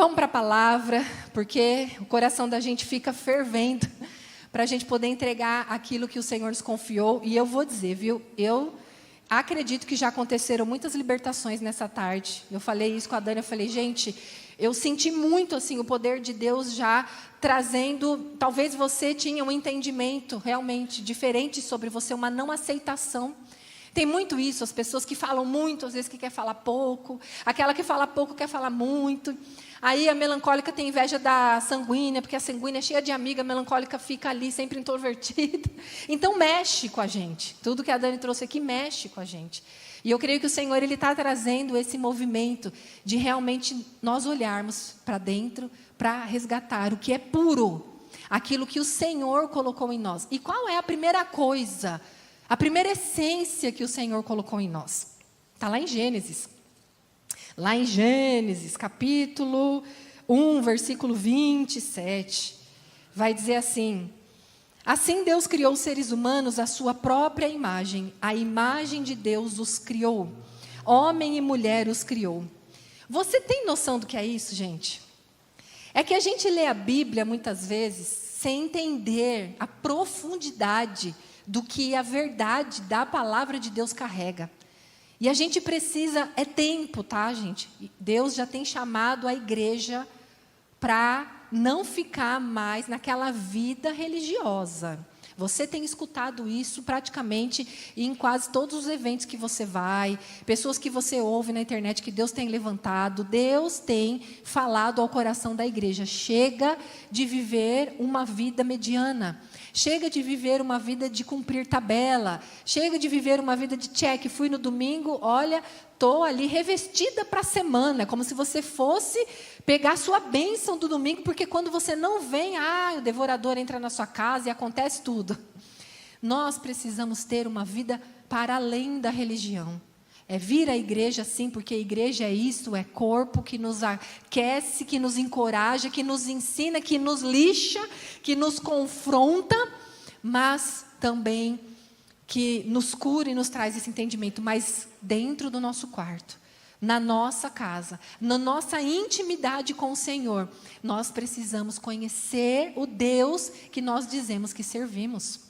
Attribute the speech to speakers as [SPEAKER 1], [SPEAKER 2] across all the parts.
[SPEAKER 1] vamos para a palavra, porque o coração da gente fica fervendo para a gente poder entregar aquilo que o Senhor nos confiou. E eu vou dizer, viu? Eu acredito que já aconteceram muitas libertações nessa tarde. Eu falei isso com a Dani, eu falei, gente, eu senti muito assim o poder de Deus já trazendo, talvez você tinha um entendimento realmente diferente sobre você, uma não aceitação. Tem muito isso, as pessoas que falam muito, às vezes que quer falar pouco, aquela que fala pouco quer falar muito. Aí a melancólica tem inveja da sanguínea, porque a sanguínea é cheia de amiga, a melancólica fica ali sempre introvertida. Então mexe com a gente. Tudo que a Dani trouxe aqui mexe com a gente. E eu creio que o Senhor está trazendo esse movimento de realmente nós olharmos para dentro, para resgatar o que é puro, aquilo que o Senhor colocou em nós. E qual é a primeira coisa, a primeira essência que o Senhor colocou em nós? Está lá em Gênesis. Lá em Gênesis, capítulo 1, versículo 27, vai dizer assim: assim Deus criou os seres humanos à sua própria imagem, a imagem de Deus os criou, homem e mulher os criou. Você tem noção do que é isso, gente? É que a gente lê a Bíblia muitas vezes sem entender a profundidade do que a verdade da palavra de Deus carrega. E a gente precisa, é tempo, tá, gente? Deus já tem chamado a igreja para não ficar mais naquela vida religiosa. Você tem escutado isso praticamente em quase todos os eventos que você vai, pessoas que você ouve na internet que Deus tem levantado. Deus tem falado ao coração da igreja: chega de viver uma vida mediana. Chega de viver uma vida de cumprir tabela. Chega de viver uma vida de check. Fui no domingo, olha, estou ali revestida para a semana. Como se você fosse pegar a sua bênção do domingo, porque quando você não vem, o devorador entra na sua casa e acontece tudo. Nós precisamos ter uma vida para além da religião. É vir à igreja, sim, porque a igreja é isso, é corpo que nos aquece, que nos encoraja, que nos ensina, que nos lixa, que nos confronta, mas também que nos cura e nos traz esse entendimento. Mas dentro do nosso quarto, na nossa casa, na nossa intimidade com o Senhor, nós precisamos conhecer o Deus que nós dizemos que servimos.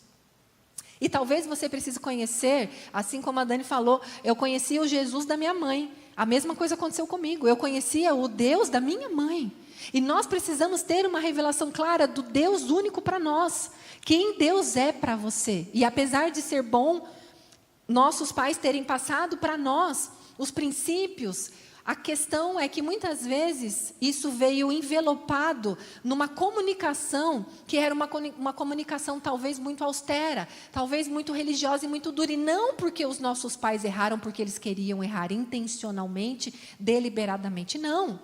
[SPEAKER 1] E talvez você precise conhecer, assim como a Dani falou, eu conhecia o Jesus da minha mãe. A mesma coisa aconteceu comigo. Eu conhecia o Deus da minha mãe. E nós precisamos ter uma revelação clara do Deus único para nós. Quem Deus é para você. E apesar de ser bom, nossos pais terem passado para nós os princípios, a questão é que muitas vezes isso veio envelopado numa comunicação que era uma comunicação talvez muito austera, talvez muito religiosa e muito dura. E não porque os nossos pais erraram, porque eles queriam errar intencionalmente, deliberadamente, não.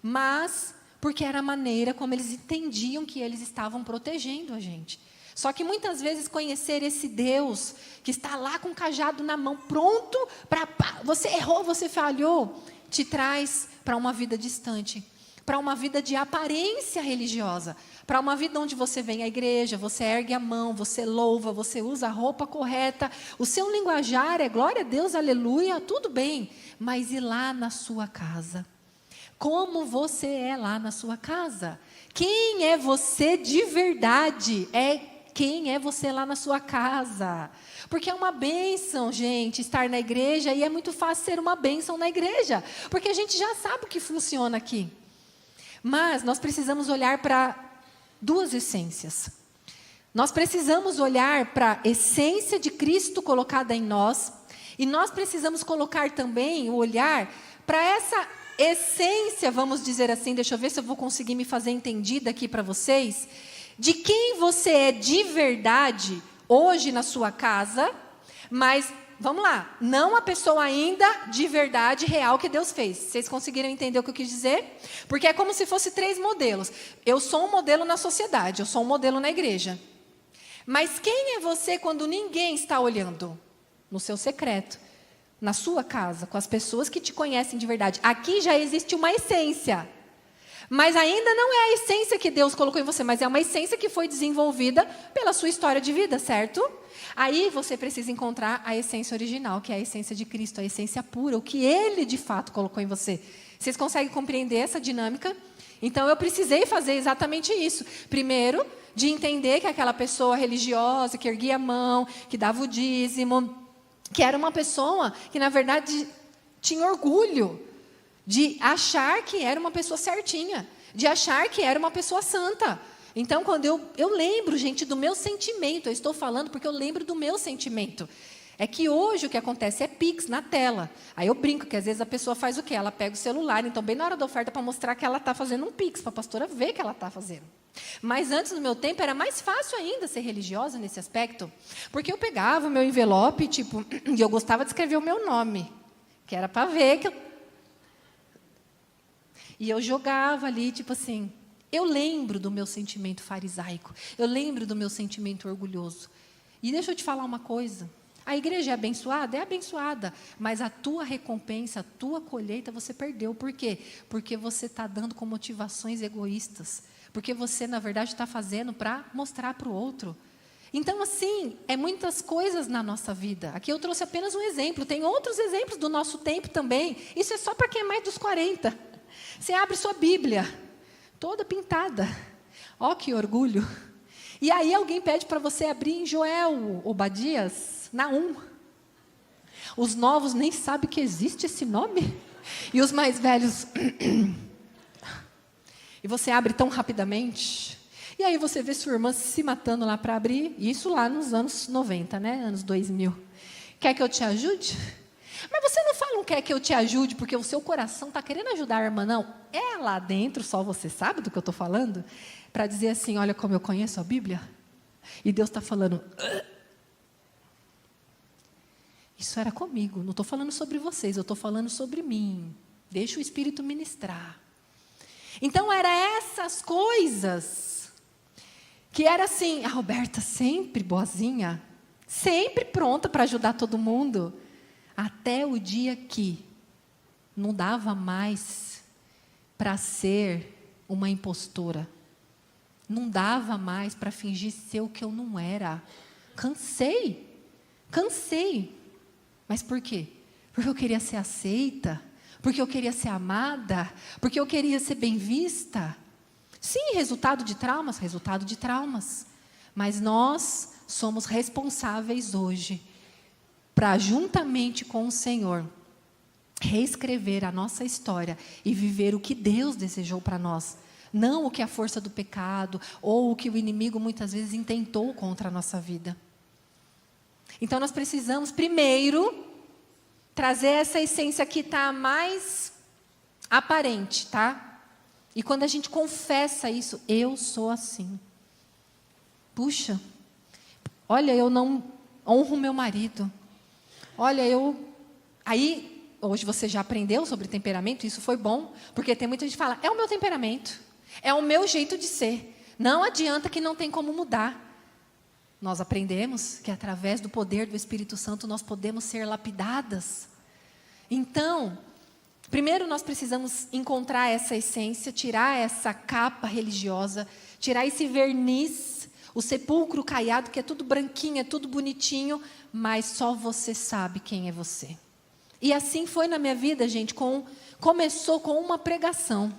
[SPEAKER 1] Mas porque era a maneira como eles entendiam que eles estavam protegendo a gente. Só que muitas vezes conhecer esse Deus que está lá com o cajado na mão, pronto para... Você errou, você falhou, te traz para uma vida distante, para uma vida de aparência religiosa, para uma vida onde você vem à igreja, você ergue a mão, você louva, você usa a roupa correta, o seu linguajar é glória a Deus, aleluia, tudo bem, mas e lá na sua casa? Como você é lá na sua casa? Quem é você de verdade? Quem é você lá na sua casa? Porque é uma bênção, gente, estar na igreja, e é muito fácil ser uma bênção na igreja, porque a gente já sabe o que funciona aqui. Mas nós precisamos olhar para duas essências. Nós precisamos olhar para a essência de Cristo colocada em nós, e nós precisamos colocar também o olhar para essa essência, vamos dizer assim, deixa eu ver se eu vou conseguir me fazer entendida aqui para vocês, de quem você é de verdade hoje na sua casa, mas, vamos lá, não a pessoa ainda de verdade real que Deus fez. Vocês conseguiram entender o que eu quis dizer? Porque é como se fosse 3 modelos. Eu sou um modelo na sociedade, eu sou um modelo na igreja. Mas quem é você quando ninguém está olhando? No seu secreto, na sua casa, com as pessoas que te conhecem de verdade. Aqui já existe uma essência. Mas ainda não é a essência que Deus colocou em você, mas é uma essência que foi desenvolvida pela sua história de vida, certo? Aí você precisa encontrar a essência original, que é a essência de Cristo, a essência pura, o que Ele de fato colocou em você. Vocês conseguem compreender essa dinâmica? Então, eu precisei fazer exatamente isso. Primeiro, de entender que aquela pessoa religiosa, que erguia a mão, que dava o dízimo, que era uma pessoa que, na verdade, tinha orgulho de achar que era uma pessoa certinha, de achar que era uma pessoa santa. Então, quando eu lembro, gente, do meu sentimento, eu estou falando porque eu lembro do meu sentimento. É que hoje o que acontece é Pix na tela. Aí eu brinco que às vezes a pessoa faz o quê? Ela pega o celular, então bem na hora da oferta para mostrar que ela está fazendo um Pix, para a pastora ver que ela está fazendo. Mas antes, no meu tempo, era mais fácil ainda ser religiosa nesse aspecto, porque eu pegava o meu envelope, tipo, e eu gostava de escrever o meu nome, que era para ver que eu... E eu jogava ali, tipo assim, eu lembro do meu sentimento farisaico, eu lembro do meu sentimento orgulhoso. E deixa eu te falar uma coisa, a igreja é abençoada? É abençoada, mas a tua recompensa, a tua colheita, você perdeu. Por quê? Porque você está dando com motivações egoístas. Porque você, na verdade, está fazendo para mostrar para o outro. Então, assim, é muitas coisas na nossa vida. Aqui eu trouxe apenas um exemplo. Tem outros exemplos do nosso tempo também. Isso é só para quem é mais dos 40. Você abre sua Bíblia, toda pintada. Ó, que orgulho. E aí alguém pede para você abrir em Joel, Obadias, Naum. Os novos nem sabem que existe esse nome. E os mais velhos... E você abre tão rapidamente. E aí você vê sua irmã se matando lá para abrir. Isso lá nos anos 90, né? Anos 2000. Quer que eu te ajude? Mas você não fala, não quer que eu te ajude porque o seu coração está querendo ajudar a irmã, não. É lá dentro, só você sabe do que eu estou falando? Para dizer assim, olha como eu conheço a Bíblia. E Deus está falando... Isso era comigo. Não estou falando sobre vocês, eu estou falando sobre mim. Deixa o Espírito ministrar. Então, eram essas coisas que era assim, a Roberta sempre boazinha, sempre pronta para ajudar todo mundo, até o dia que não dava mais para ser uma impostora, não dava mais para fingir ser o que eu não era. Cansei. Mas por quê? Porque eu queria ser aceita, porque eu queria ser amada, porque eu queria ser bem vista. Sim, resultado de traumas. Mas nós somos responsáveis hoje para, juntamente com o Senhor, reescrever a nossa história e viver o que Deus desejou para nós. Não o que a força do pecado ou o que o inimigo muitas vezes intentou contra a nossa vida. Então nós precisamos primeiro trazer essa essência que está mais aparente, tá? E quando a gente confessa isso, eu sou assim. Puxa, olha, eu não honro meu marido. Olha, Aí, hoje você já aprendeu sobre temperamento, isso foi bom, porque tem muita gente que fala, é o meu temperamento, é o meu jeito de ser. Não adianta que não tem como mudar. Nós aprendemos que através do poder do Espírito Santo nós podemos ser lapidadas. Então, primeiro nós precisamos encontrar essa essência, tirar essa capa religiosa, tirar esse verniz, o sepulcro caiado, que é tudo branquinho, é tudo bonitinho, mas só você sabe quem é você. E assim foi na minha vida, gente, começou com uma pregação.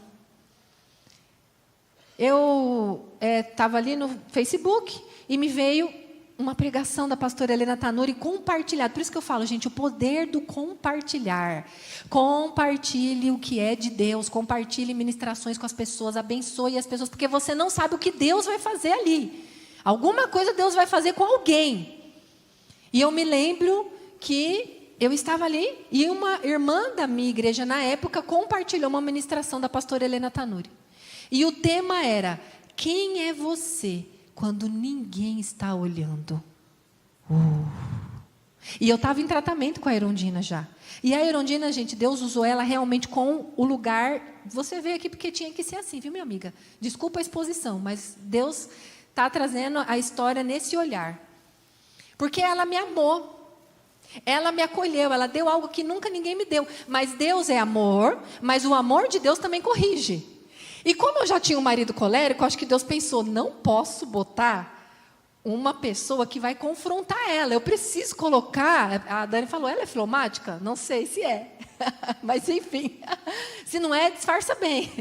[SPEAKER 1] Eu estava ali no Facebook e me veio uma pregação da pastora Helena Tanuri compartilhada. Por isso que eu falo, gente, o poder do compartilhar. Compartilhe o que é de Deus, compartilhe ministrações com as pessoas, abençoe as pessoas, porque você não sabe o que Deus vai fazer ali. Alguma coisa Deus vai fazer com alguém. E eu me lembro que eu estava ali e uma irmã da minha igreja na época compartilhou uma ministração da pastora Helena Tanuri. E o tema era, quem é você quando ninguém está olhando? E eu estava em tratamento com a Erondina já. E a Erondina, gente, Deus usou ela realmente com o lugar... Você veio aqui porque tinha que ser assim, viu, minha amiga? Desculpa a exposição, mas Deus está trazendo a história nesse olhar. Porque ela me amou. Ela me acolheu, ela deu algo que nunca ninguém me deu. Mas Deus é amor, mas o amor de Deus também corrige. E como eu já tinha um marido colérico, acho que Deus pensou, não posso botar uma pessoa que vai confrontar ela. Eu preciso colocar... A Dani falou, ela é fleumática? Não sei se é. Mas enfim, se não é, disfarça bem.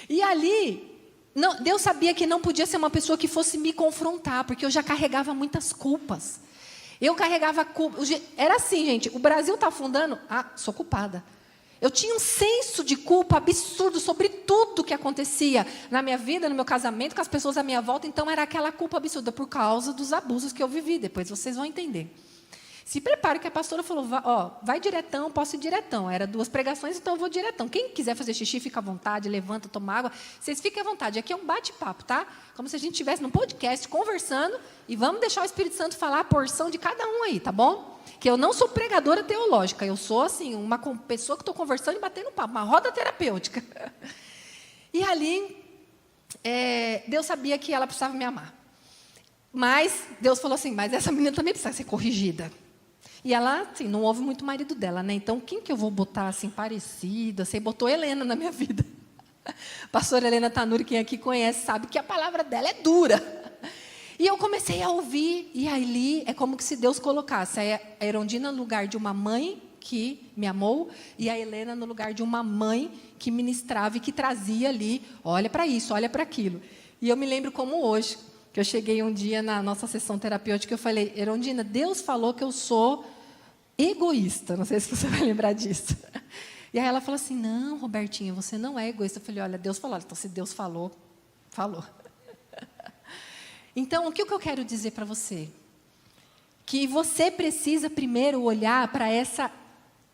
[SPEAKER 1] E ali, não, Deus sabia que não podia ser uma pessoa que fosse me confrontar, porque eu já carregava muitas culpas. Eu carregava culpa. Era assim, gente, o Brasil está afundando, sou culpada. Eu tinha um senso de culpa absurdo sobre tudo que acontecia na minha vida, no meu casamento, com as pessoas à minha volta. Então, era aquela culpa absurda por causa dos abusos que eu vivi. Depois vocês vão entender. Se prepare que a pastora falou, vai diretão, posso ir diretão. Era 2 pregações, então eu vou diretão. Quem quiser fazer xixi, fica à vontade, levanta, toma água. Vocês fiquem à vontade. Aqui é um bate-papo, tá? Como se a gente estivesse num podcast conversando e vamos deixar o Espírito Santo falar a porção de cada um aí, tá bom? Que eu não sou pregadora teológica, eu sou assim, uma pessoa que estou conversando e batendo papo, uma roda terapêutica. E ali, Deus sabia que ela precisava me amar. Mas Deus falou assim, mas essa menina também precisa ser corrigida. E ela, assim, não houve muito marido dela, né? Então, quem que eu vou botar, assim, parecida? Você botou Helena na minha vida. Pastora Helena Tanuri, quem aqui conhece, sabe que a palavra dela é dura. E eu comecei a ouvir, e ali é como se Deus colocasse a Erondina no lugar de uma mãe que me amou, e a Helena no lugar de uma mãe que ministrava e que trazia ali, olha para isso, olha para aquilo. E eu me lembro como hoje, que eu cheguei um dia na nossa sessão terapêutica, eu falei, Erondina, Deus falou que eu sou egoísta, não sei se você vai lembrar disso. E aí ela falou assim, não, Robertinha, você não é egoísta. Eu falei, olha, Deus falou, então se Deus falou, falou. Então, o que eu quero dizer para você? Que você precisa primeiro olhar para essa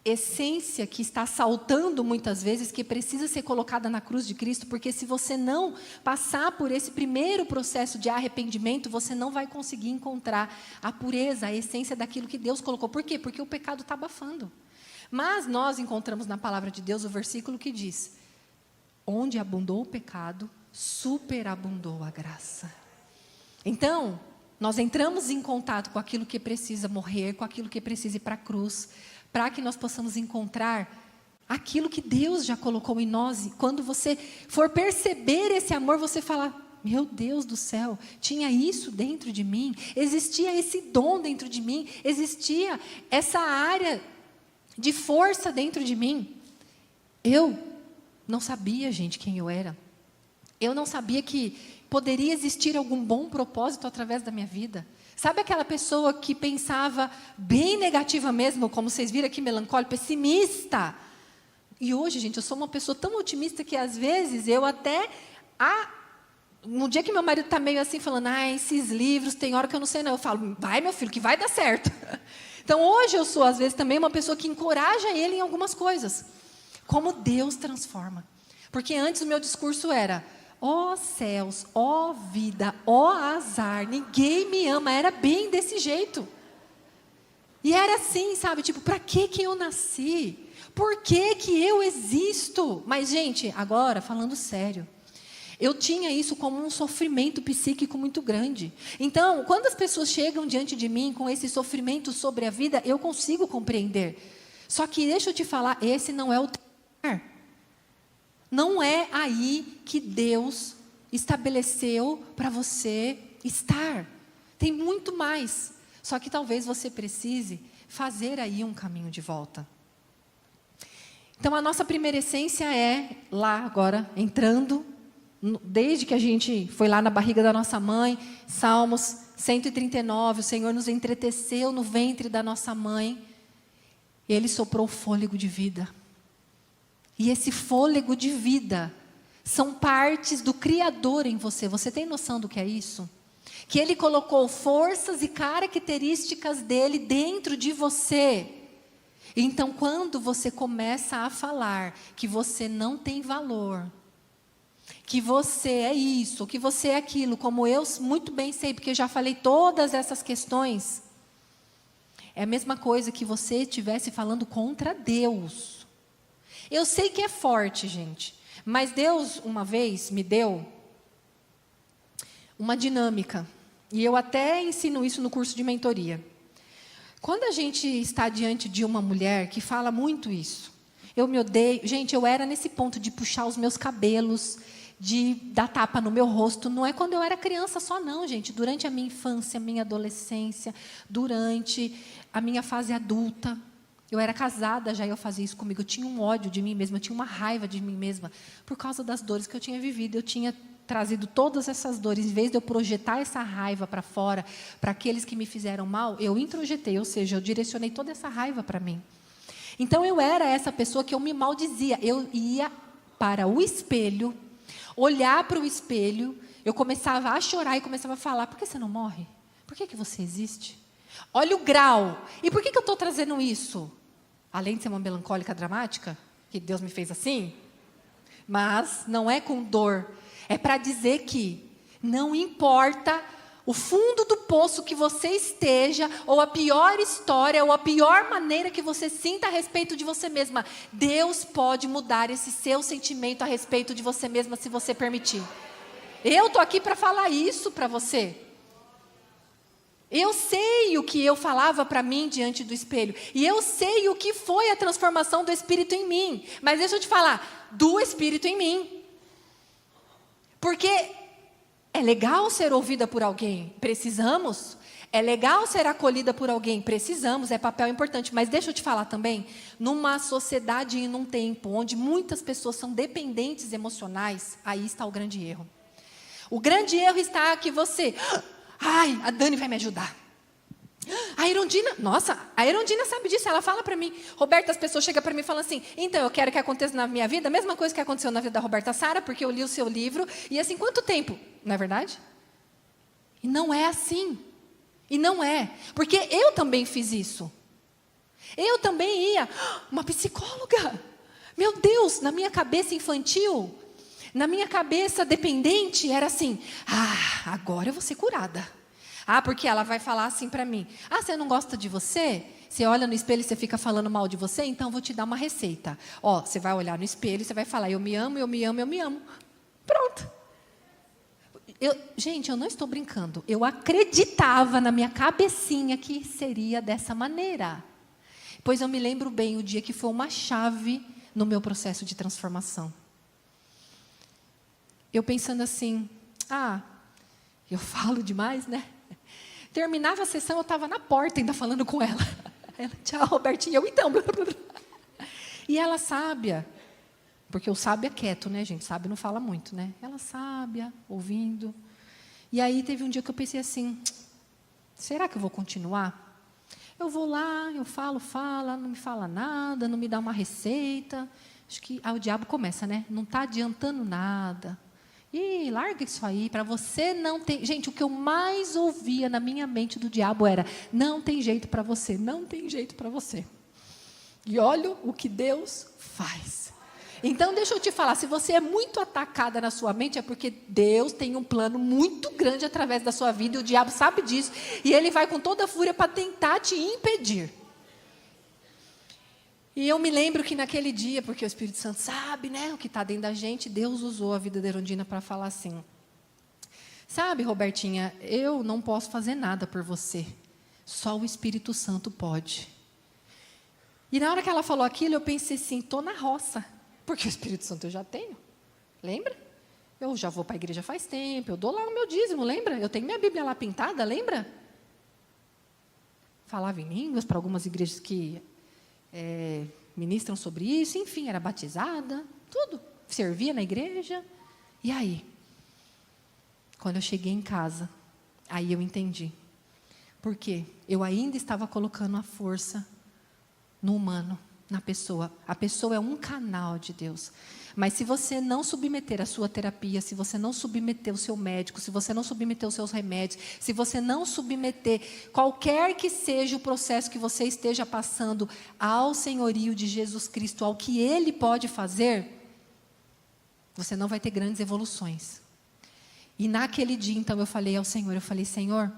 [SPEAKER 1] essência que está saltando muitas vezes, que precisa ser colocada na cruz de Cristo, porque se você não passar por esse primeiro processo de arrependimento, você não vai conseguir encontrar a pureza, a essência daquilo que Deus colocou. Por quê? Porque o pecado está abafando. Mas nós encontramos na palavra de Deus o versículo que diz, onde abundou o pecado, superabundou a graça. Então, nós entramos em contato com aquilo que precisa morrer, com aquilo que precisa ir para a cruz, para que nós possamos encontrar aquilo que Deus já colocou em nós. E quando você for perceber esse amor, você fala, meu Deus do céu, tinha isso dentro de mim, existia esse dom dentro de mim, existia essa área de força dentro de mim. Eu não sabia, gente, quem eu era. Eu não sabia que poderia existir algum bom propósito através da minha vida. Sabe aquela pessoa que pensava bem negativa mesmo, como vocês viram aqui, melancólica, pessimista? E hoje, gente, eu sou uma pessoa tão otimista que às vezes eu até... no dia que meu marido está meio assim, falando, esses livros, tem hora que eu não sei não. Eu falo, vai meu filho, que vai dar certo. Então hoje eu sou às vezes também uma pessoa que encoraja ele em algumas coisas. Como Deus transforma. Porque antes o meu discurso era... ó céus, ó vida, ó azar, ninguém me ama. Era bem desse jeito. E era assim, sabe? Tipo, para que eu nasci? Por que eu existo? Mas, gente, agora, falando sério, eu tinha isso como um sofrimento psíquico muito grande. Então, quando as pessoas chegam diante de mim com esse sofrimento sobre a vida, eu consigo compreender. Só que, deixa eu te falar, esse não é o lugar. Não é aí que Deus estabeleceu para você estar. Tem muito mais. Só que talvez você precise fazer aí um caminho de volta. Então, a nossa primeira essência é lá agora, entrando, desde que a gente foi lá na barriga da nossa mãe, Salmos 139, o Senhor nos entreteceu no ventre da nossa mãe. Ele soprou o fôlego de vida. E esse fôlego de vida são partes do Criador em você. Você tem noção do que é isso? Que Ele colocou forças e características dEle dentro de você. Então, quando você começa a falar que você não tem valor, que você é isso, que você é aquilo, como eu muito bem sei, porque eu já falei todas essas questões, é a mesma coisa que você estivesse falando contra Deus. Eu sei que é forte, gente, mas Deus uma vez me deu uma dinâmica, e eu até ensino isso no curso de mentoria. Quando a gente está diante de uma mulher que fala muito isso, eu me odeio, gente, eu era nesse ponto de puxar os meus cabelos, de dar tapa no meu rosto, não é quando eu era criança só não, gente, durante a minha infância, a minha adolescência, durante a minha fase adulta, Eu era casada já e eu fazia isso comigo. Eu tinha um ódio de mim mesma, eu tinha uma raiva de mim mesma. Por causa das dores que eu tinha vivido. Eu tinha trazido todas essas dores. Em vez de eu projetar essa raiva para fora, para aqueles que me fizeram mal, eu introjetei, ou seja, eu direcionei toda essa raiva para mim. Então eu era essa pessoa que eu me maldizia. Eu ia para o espelho, olhar para o espelho, eu começava a chorar e começava a falar: por que você não morre? Por que você existe? Olha o grau. E por que eu estou trazendo isso? Além de ser uma melancólica dramática, que Deus me fez assim, mas não é com dor. É para dizer que não importa o fundo do poço que você esteja, ou a pior história, ou a pior maneira que você sinta a respeito de você mesma, Deus pode mudar esse seu sentimento a respeito de você mesma, se você permitir. Eu estou aqui para falar isso para você. Eu sei o que eu falava para mim diante do espelho. E eu sei o que foi a transformação do Espírito em mim. Mas deixa eu te falar, do Espírito em mim. Porque é legal ser ouvida por alguém, precisamos. É legal ser acolhida por alguém, precisamos, é papel importante. Mas deixa eu te falar também, numa sociedade e num tempo onde muitas pessoas são dependentes emocionais, aí está o grande erro. O grande erro está que você... Ai, a Dani vai me ajudar. A Erundina, nossa, a Erundina sabe disso, ela fala para mim. Roberta, as pessoas chegam para mim e falam assim: então, eu quero que aconteça na minha vida a mesma coisa que aconteceu na vida da Roberta Sara, porque eu li o seu livro, e assim, quanto tempo? Não é verdade? E não é assim. E não é. Porque eu também fiz isso. Eu também ia, uma psicóloga. Meu Deus, na minha cabeça infantil, na minha cabeça dependente, era assim: agora eu vou ser curada. Porque ela vai falar assim para mim: você não gosta de você? Você olha no espelho e você fica falando mal de você? Então eu vou te dar uma receita. Você vai olhar no espelho e você vai falar: eu me amo, eu me amo, eu me amo. Pronto. Gente, eu não estou brincando. Eu acreditava na minha cabecinha que seria dessa maneira. Pois eu me lembro bem o dia que foi uma chave no meu processo de transformação. Eu pensando assim: eu falo demais, né? Terminava a sessão, eu estava na porta ainda falando com ela. Ela: tchau, Robertinha. Eu, então. E ela sábia, porque o sábio é quieto, né, gente? Sábio não fala muito, né? Ela sábia, ouvindo. E aí teve um dia que eu pensei assim: será que eu vou continuar? Eu vou lá, eu fala, não me fala nada, não me dá uma receita. Acho que o diabo começa, né? Não está adiantando nada. E larga isso aí, para você não ter... Gente, o que eu mais ouvia na minha mente do diabo era: não tem jeito para você, não tem jeito para você. E olha o que Deus faz. Então, deixa eu te falar, se você é muito atacada na sua mente, é porque Deus tem um plano muito grande através da sua vida, e o diabo sabe disso, e ele vai com toda a fúria para tentar te impedir. E eu me lembro que naquele dia, porque o Espírito Santo sabe, né, o que está dentro da gente, Deus usou a vida da Erundina para falar assim: sabe, Robertinha, eu não posso fazer nada por você, só o Espírito Santo pode. E na hora que ela falou aquilo, eu pensei assim: estou na roça, porque o Espírito Santo eu já tenho, lembra? Eu já vou para a igreja faz tempo, eu dou lá o meu dízimo, lembra? Eu tenho minha Bíblia lá pintada, lembra? Falava em línguas para algumas igrejas que... ministram sobre isso, enfim, era batizada, tudo, servia na igreja. E aí, quando eu cheguei em casa, aí eu entendi. Por quê? Eu ainda estava colocando a força no humano, na pessoa. A pessoa é um canal de Deus. Mas se você não submeter a sua terapia, se você não submeter o seu médico, se você não submeter os seus remédios, se você não submeter qualquer que seja o processo que você esteja passando ao senhorio de Jesus Cristo, ao que Ele pode fazer, você não vai ter grandes evoluções. E naquele dia, então, eu falei ao Senhor, Senhor,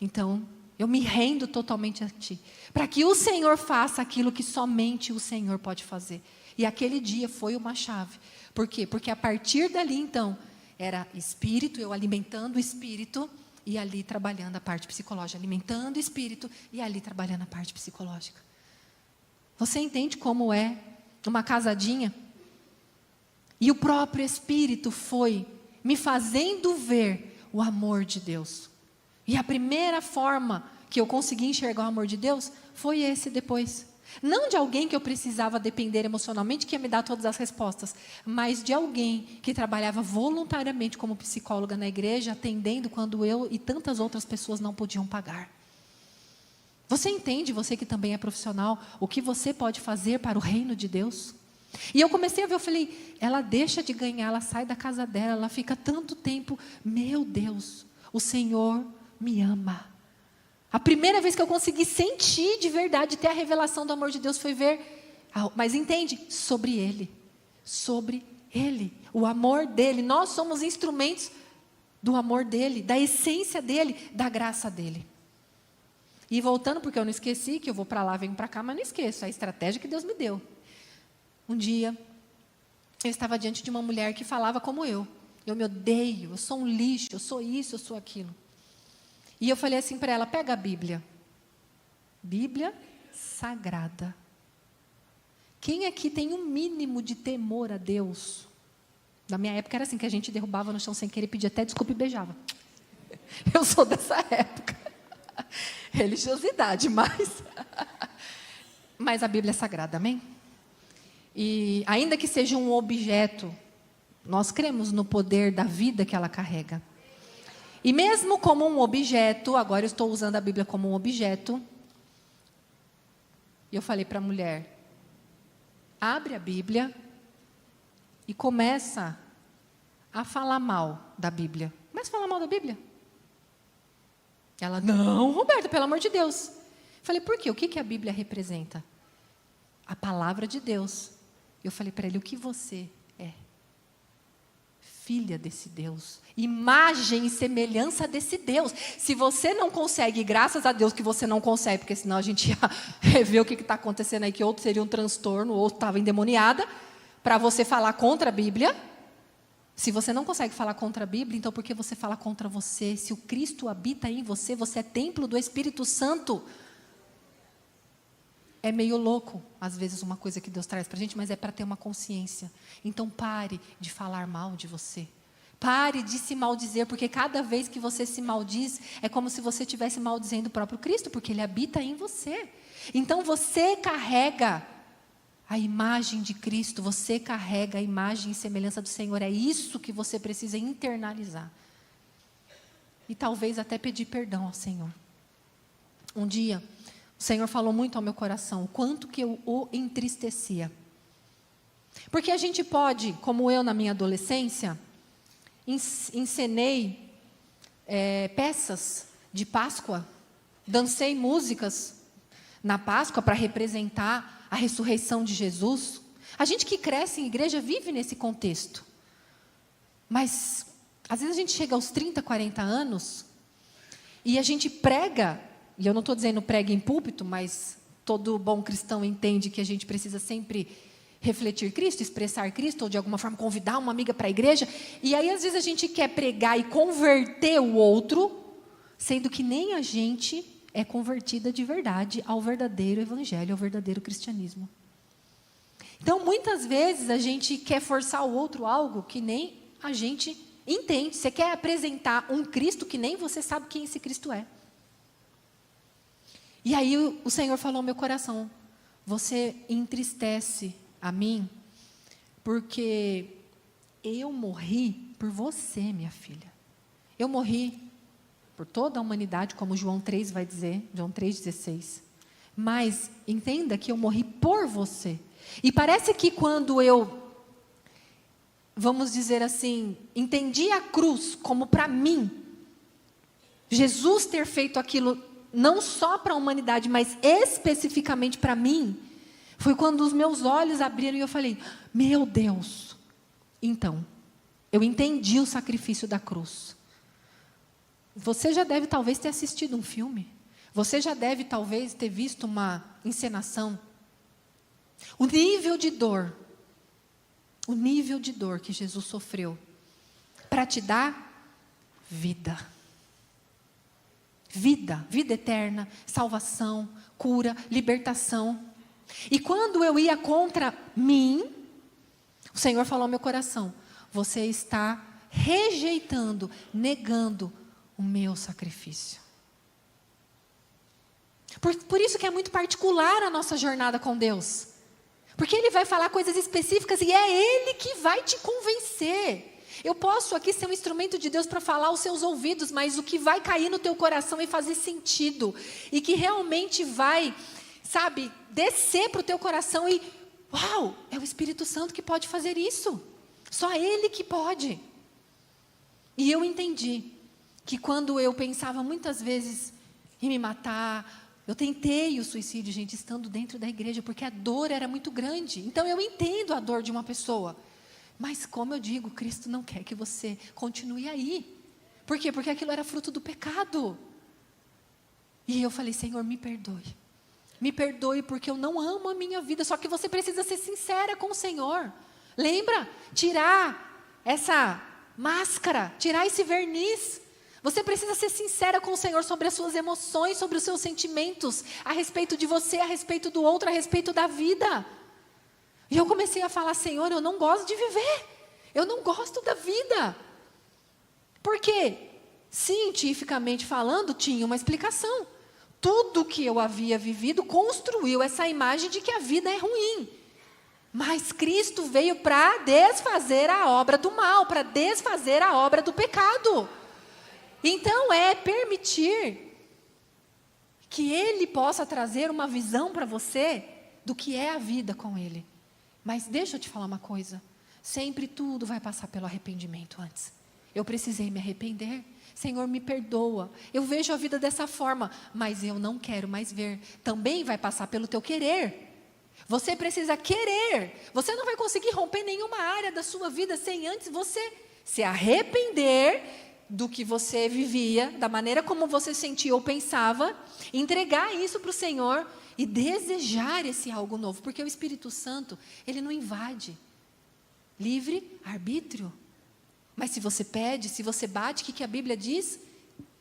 [SPEAKER 1] então, eu me rendo totalmente a Ti, para que o Senhor faça aquilo que somente o Senhor pode fazer. E aquele dia foi uma chave. Por quê? Porque a partir dali, então, era espírito, eu alimentando o espírito, e ali trabalhando a parte psicológica. Alimentando o espírito, e ali trabalhando a parte psicológica. Você entende como é uma casadinha? E o próprio Espírito foi me fazendo ver o amor de Deus. E a primeira forma que eu consegui enxergar o amor de Deus foi esse depois. Não de alguém que eu precisava depender emocionalmente, que ia me dar todas as respostas, mas de alguém que trabalhava voluntariamente como psicóloga na igreja, atendendo quando eu e tantas outras pessoas não podiam pagar. Você entende, você que também é profissional, o que você pode fazer para o reino de Deus? E eu comecei a ver, eu falei, ela deixa de ganhar, ela sai da casa dela, ela fica tanto tempo, meu Deus, o Senhor me ama. A primeira vez que eu consegui sentir de verdade, ter a revelação do amor de Deus foi ver, mas entende, sobre Ele, o amor dEle, nós somos instrumentos do amor dEle, da essência dEle, da graça dEle. E voltando, porque eu não esqueci, que eu vou para lá, venho para cá, mas não esqueço, a estratégia que Deus me deu. Um dia, eu estava diante de uma mulher que falava como eu me odeio, eu sou um lixo, eu sou isso, eu sou aquilo. E eu falei assim para ela, pega a Bíblia. Bíblia sagrada. Quem aqui tem um mínimo de temor a Deus? Na minha época era assim, que a gente derrubava no chão sem querer, pedia até desculpa e beijava. Eu sou dessa época. Religiosidade, mas a Bíblia é sagrada, amém? E ainda que seja um objeto, nós cremos no poder da vida que ela carrega. E mesmo como um objeto, agora eu estou usando a Bíblia como um objeto, e eu falei para a mulher, abre a Bíblia e começa a falar mal da Bíblia. Começa a falar mal da Bíblia. Ela, não, Roberta, pelo amor de Deus. Eu falei, por quê? O que a Bíblia representa? A palavra de Deus. Eu falei para ele, o que você é? Filha desse Deus, imagem e semelhança desse Deus. Se você não consegue, graças a Deus que você não consegue, porque senão a gente ia rever o que está acontecendo aí, que outro seria um transtorno, outro estava endemoniada, para você falar contra a Bíblia. Se você não consegue falar contra a Bíblia, então por que você fala contra você? Se o Cristo habita em você, você é templo do Espírito Santo. É meio louco, às vezes, uma coisa que Deus traz para a gente, mas é para ter uma consciência. Então pare de falar mal de você. Pare de se maldizer, porque cada vez que você se maldiz, é como se você estivesse maldizendo o próprio Cristo, porque Ele habita em você. Então você carrega a imagem de Cristo, você carrega a imagem e semelhança do Senhor. É isso que você precisa internalizar. E talvez até pedir perdão ao Senhor. Um dia, o Senhor falou muito ao meu coração, o quanto que eu o entristecia. Porque a gente pode, como eu na minha adolescência, encenei peças de Páscoa, dancei músicas na Páscoa para representar a ressurreição de Jesus. A gente que cresce em igreja vive nesse contexto. Mas, às vezes a gente chega aos 30, 40 anos e a gente prega, e eu não estou dizendo prega em púlpito, mas todo bom cristão entende que a gente precisa sempre refletir Cristo, expressar Cristo, ou de alguma forma convidar uma amiga para a igreja. E aí, às vezes, a gente quer pregar e converter o outro, sendo que nem a gente é convertida de verdade ao verdadeiro evangelho, ao verdadeiro cristianismo. Então, muitas vezes, a gente quer forçar o outro algo que nem a gente entende. Você quer apresentar um Cristo que nem você sabe quem esse Cristo é. E aí, o Senhor falou ao meu coração, você entristece a mim, porque eu morri por você, minha filha. Eu morri por toda a humanidade, como João 3 vai dizer, João 3,16. Mas entenda que eu morri por você. E parece que quando eu, vamos dizer assim, entendi a cruz como para mim, Jesus ter feito aquilo não só para a humanidade, mas especificamente para mim, foi quando os meus olhos abriram e eu falei, meu Deus, então, eu entendi o sacrifício da cruz. Você já deve talvez ter assistido um filme, você já deve talvez ter visto uma encenação. O nível de dor que Jesus sofreu para te dar vida. Vida eterna, salvação, cura, libertação. E quando eu ia contra mim, o Senhor falou ao meu coração, você está rejeitando, negando o meu sacrifício. Por isso que é muito particular a nossa jornada com Deus. Porque Ele vai falar coisas específicas e é Ele que vai te convencer. Eu posso aqui ser um instrumento de Deus para falar aos seus ouvidos, mas o que vai cair no teu coração e fazer sentido, e que realmente vai, sabe, descer para o teu coração e, uau, é o Espírito Santo que pode fazer isso. Só Ele que pode. E eu entendi que quando eu pensava muitas vezes em me matar, eu tentei o suicídio, gente, estando dentro da igreja, porque a dor era muito grande. Então eu entendo a dor de uma pessoa. Mas como eu digo, Cristo não quer que você continue aí. Por quê? Porque aquilo era fruto do pecado. E eu falei, Senhor, me perdoe. Me perdoe porque eu não amo a minha vida. Só que você precisa ser sincera com o Senhor. Lembra? Tirar essa máscara, tirar esse verniz. Você precisa ser sincera com o Senhor sobre as suas emoções, sobre os seus sentimentos, a respeito de você, a respeito do outro, a respeito da vida. E eu comecei a falar, Senhor, eu não gosto de viver. Eu não gosto da vida. Por quê? Cientificamente falando, tinha uma explicação. Tudo que eu havia vivido construiu essa imagem de que a vida é ruim. Mas Cristo veio para desfazer a obra do mal, para desfazer a obra do pecado. Então é permitir que Ele possa trazer uma visão para você do que é a vida com Ele. Mas deixa eu te falar uma coisa, sempre tudo vai passar pelo arrependimento antes. Eu precisei me arrepender, Senhor, me perdoa, eu vejo a vida dessa forma, mas eu não quero mais ver, também vai passar pelo teu querer. Você precisa querer, você não vai conseguir romper nenhuma área da sua vida sem antes você se arrepender do que você vivia, da maneira como você sentia ou pensava, entregar isso para o Senhor e desejar esse algo novo, porque o Espírito Santo, ele não invade. Livre arbítrio. Mas se você pede, se você bate, o que a Bíblia diz?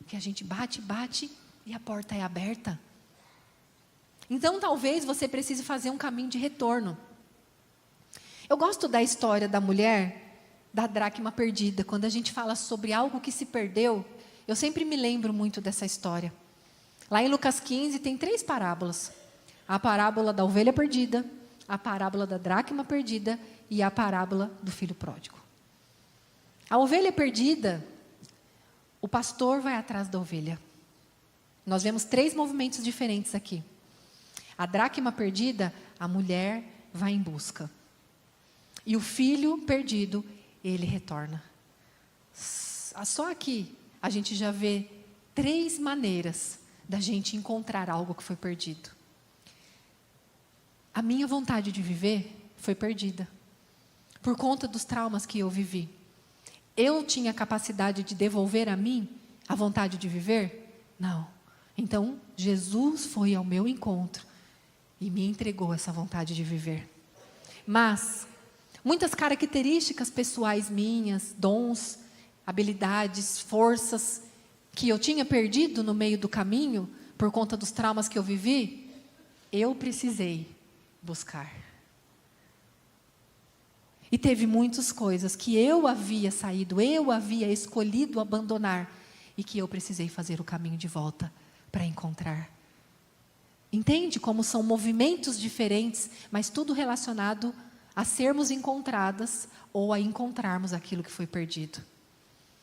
[SPEAKER 1] Que a gente bate, bate e a porta é aberta. Então talvez você precise fazer um caminho de retorno. Eu gosto da história da mulher, da dracma perdida. Quando a gente fala sobre algo que se perdeu, eu sempre me lembro muito dessa história. Lá em Lucas 15 tem 3 parábolas. A parábola da ovelha perdida, a parábola da dracma perdida e a parábola do filho pródigo. A ovelha perdida, o pastor vai atrás da ovelha. Nós vemos 3 movimentos diferentes aqui. A dracma perdida, a mulher vai em busca. E o filho perdido, ele retorna. Só aqui a gente já vê 3 maneiras da gente encontrar algo que foi perdido. A minha vontade de viver foi perdida, por conta dos traumas que eu vivi. Eu tinha capacidade de devolver a mim a vontade de viver? Não. Então, Jesus foi ao meu encontro e me entregou essa vontade de viver. Mas, muitas características pessoais minhas, dons, habilidades, forças, que eu tinha perdido no meio do caminho, por conta dos traumas que eu vivi, eu precisei buscar. E teve muitas coisas que eu havia saído, eu havia escolhido abandonar, e que eu precisei fazer o caminho de volta para encontrar. Entende como são movimentos diferentes, mas tudo relacionado a sermos encontradas ou a encontrarmos aquilo que foi perdido.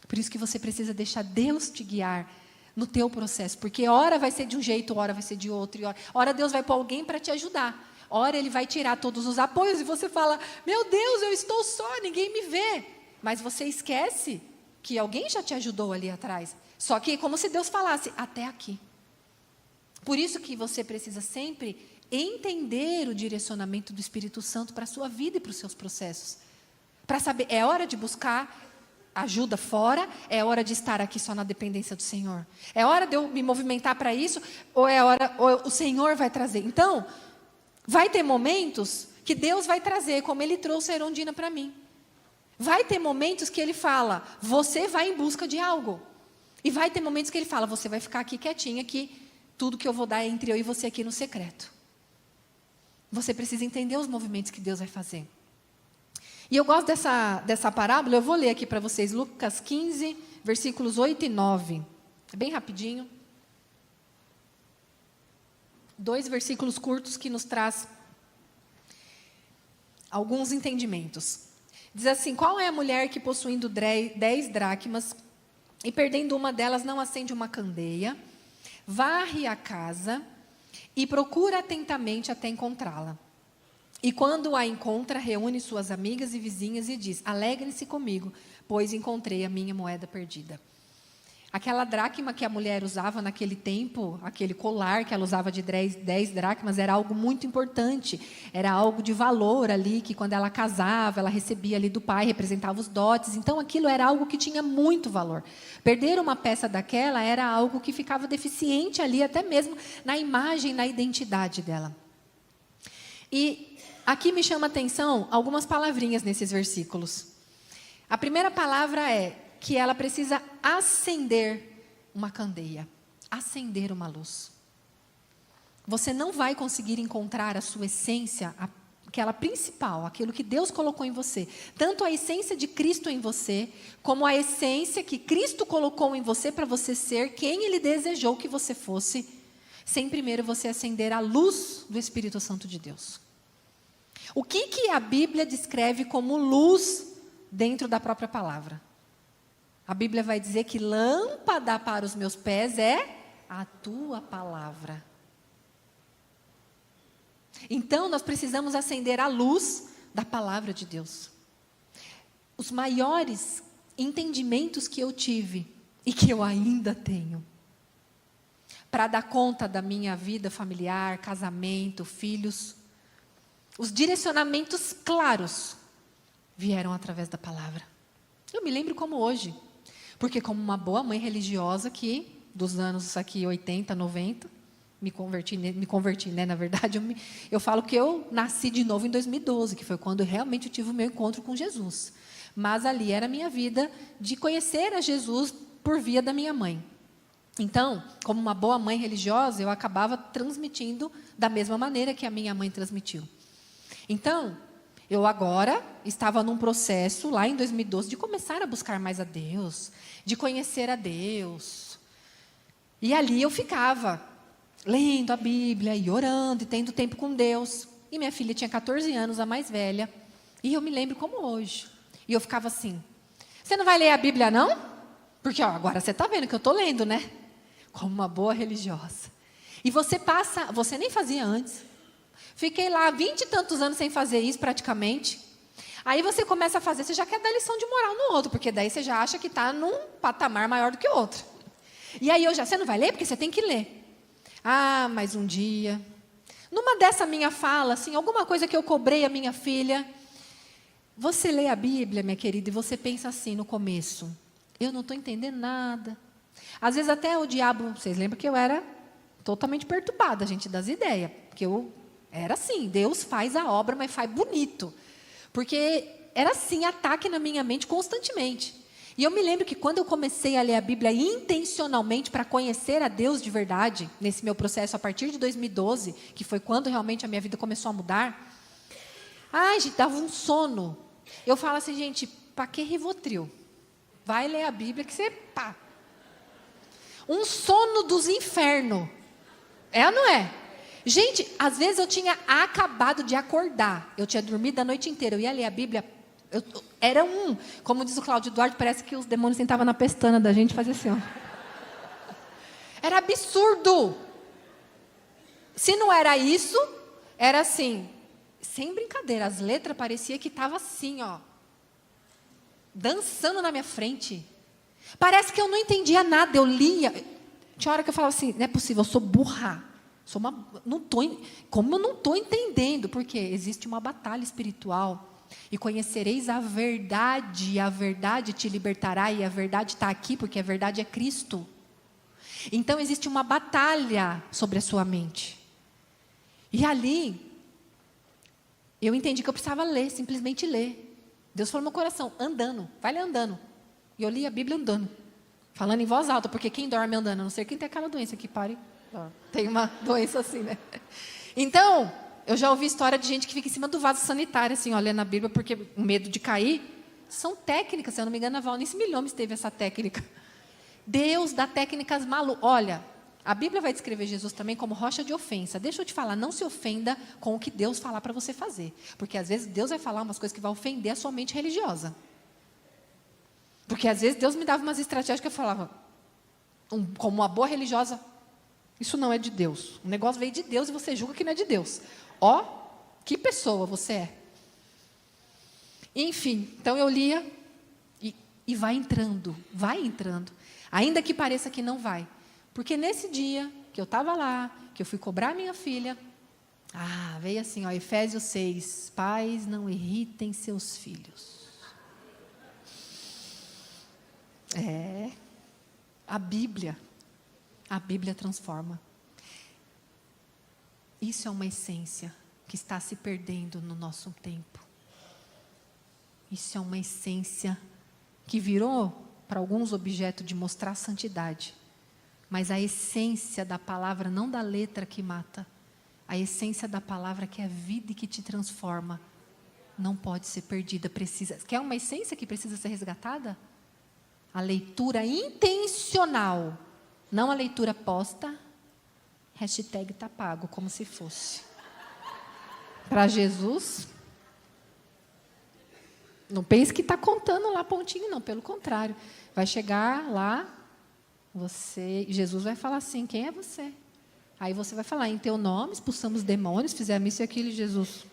[SPEAKER 1] Por isso que você precisa deixar Deus te guiar no teu processo, porque hora vai ser de um jeito, hora vai ser de outro, e hora Deus vai pôr alguém para te ajudar. Ora, Ele vai tirar todos os apoios e você fala, meu Deus, eu estou só, ninguém me vê. Mas você esquece que alguém já te ajudou ali atrás. Só que como se Deus falasse, até aqui. Por isso que você precisa sempre entender o direcionamento do Espírito Santo para a sua vida e para os seus processos. Para saber, é hora de buscar ajuda fora, é hora de estar aqui só na dependência do Senhor. É hora de eu me movimentar para isso, ou o Senhor vai trazer. Então, vai ter momentos que Deus vai trazer, como Ele trouxe a Erundina para mim. Vai ter momentos que Ele fala, você vai em busca de algo. E vai ter momentos que Ele fala, você vai ficar aqui quietinha, que tudo que eu vou dar é entre eu e você aqui no secreto. Você precisa entender os movimentos que Deus vai fazer. E eu gosto dessa parábola, eu vou ler aqui para vocês, Lucas 15, versículos 8 e 9. É bem rapidinho. 2 versículos curtos que nos traz alguns entendimentos. Diz assim: qual é a mulher que, possuindo 10 dracmas e perdendo uma delas, não acende uma candeia, varre a casa e procura atentamente até encontrá-la? E quando a encontra, reúne suas amigas e vizinhas e diz: alegrem-se comigo, pois encontrei a minha moeda perdida. Aquela dracma que a mulher usava naquele tempo, aquele colar que ela usava de 10 dracmas, era algo muito importante. Era algo de valor ali, que quando ela casava, ela recebia ali do pai, representava os dotes. Então, aquilo era algo que tinha muito valor. Perder uma peça daquela era algo que ficava deficiente ali, até mesmo na imagem, na identidade dela. E aqui me chama a atenção algumas palavrinhas nesses versículos. A primeira palavra é que ela precisa acender uma candeia, acender uma luz. Você não vai conseguir encontrar a sua essência, aquela principal, aquilo que Deus colocou em você. Tanto a essência de Cristo em você, como a essência que Cristo colocou em você para você ser quem Ele desejou que você fosse, sem primeiro você acender a luz do Espírito Santo de Deus. O que a Bíblia descreve como luz dentro da própria palavra? A Bíblia vai dizer que lâmpada para os meus pés é a tua palavra. Então, nós precisamos acender a luz da palavra de Deus. Os maiores entendimentos que eu tive e que eu ainda tenho, para dar conta da minha vida familiar, casamento, filhos, os direcionamentos claros vieram através da palavra. Eu me lembro como hoje. Porque como uma boa mãe religiosa que, dos anos aqui 80, 90, me converti, né? Na verdade, eu falo que eu nasci de novo em 2012, que foi quando realmente eu tive o meu encontro com Jesus. Mas ali era a minha vida de conhecer a Jesus por via da minha mãe. Então, como uma boa mãe religiosa, eu acabava transmitindo da mesma maneira que a minha mãe transmitiu. Então, eu agora estava num processo, lá em 2012, de começar a buscar mais a Deus, de conhecer a Deus. E ali eu ficava lendo a Bíblia e orando e tendo tempo com Deus. E minha filha tinha 14 anos, a mais velha. E eu me lembro como hoje. E eu ficava assim: você não vai ler a Bíblia, não? Porque agora você está vendo que eu estou lendo, né? Como uma boa religiosa. E você nem fazia antes. Fiquei lá 20 e tantos anos sem fazer isso praticamente. Aí você começa a fazer, você já quer dar lição de moral no outro, porque daí você já acha que está num patamar maior do que o outro. E aí você não vai ler? Porque você tem que ler. Ah, mas um dia, numa dessa minha fala, assim, alguma coisa que eu cobrei a minha filha, você lê a Bíblia, minha querida, e você pensa assim no começo: eu não estou entendendo nada. Às vezes até o diabo, vocês lembram que eu era totalmente perturbada, gente, das ideias, porque eu era assim, Deus faz a obra, mas faz bonito. Porque era assim, ataque na minha mente constantemente. E eu me lembro que quando eu comecei a ler a Bíblia intencionalmente para conhecer a Deus de verdade, nesse meu processo a partir de 2012, que foi quando realmente a minha vida começou a mudar, gente, dava um sono. Eu falo assim, gente, para que Rivotril? Vai ler a Bíblia que você, pá. Um sono dos infernos. É ou não é? Gente, às vezes eu tinha acabado de acordar, eu tinha dormido a noite inteira, eu ia ler a Bíblia, como diz o Cláudio Duarte, parece que os demônios sentavam na pestana da gente e faziam assim, ó. Era absurdo. Se não era isso, era assim, sem brincadeira, as letras parecia que estavam assim, ó, dançando na minha frente. Parece que eu não entendia nada, eu lia. Tinha hora que eu falava assim, não é possível, eu sou burra. Como eu não estou entendendo? Porque existe uma batalha espiritual. E conhecereis a verdade te libertará, e a verdade está aqui, porque a verdade é Cristo. Então existe uma batalha sobre a sua mente. E ali, eu entendi que eu precisava ler, simplesmente ler. Deus falou no meu coração, andando, vai ler andando. E eu li a Bíblia andando, falando em voz alta, porque quem dorme andando, a não ser quem tem aquela doença que pare. Tem uma doença assim, né? Então, eu já ouvi história de gente que fica em cima do vaso sanitário, assim, olhando a Bíblia, porque o medo de cair. São técnicas, se eu não me engano, a Valnice Milhomes teve essa técnica. Deus dá técnicas malucas. Olha, A Bíblia vai descrever Jesus também como rocha de ofensa. Deixa eu te falar, não se ofenda com o que Deus falar para você fazer. Porque às vezes Deus vai falar umas coisas que vão ofender a sua mente religiosa. Porque às vezes Deus me dava umas estratégias que eu falava, como uma boa religiosa, isso não é de Deus. O negócio veio de Deus e você julga que não é de Deus. Ó, que pessoa você é. Enfim, então eu lia e vai entrando. Ainda que pareça que não vai. Porque nesse dia que eu estava lá, que eu fui cobrar minha filha, veio assim, Efésios 6, pais, não irritem seus filhos. A Bíblia transforma. Isso é uma essência que está se perdendo no nosso tempo. Isso é uma essência que virou, para alguns, objeto de mostrar santidade. Mas a essência da palavra, não da letra que mata, a essência da palavra que é vida e que te transforma, não pode ser perdida. Quer uma essência que precisa ser resgatada? A leitura intencional, não a leitura posta, hashtag tá pago, como se fosse. Para Jesus, não pense que está contando lá pontinho, não, pelo contrário. Vai chegar lá, Jesus vai falar assim, quem é você? Aí você vai falar, em teu nome expulsamos demônios, fizemos isso e aquilo, e Jesus,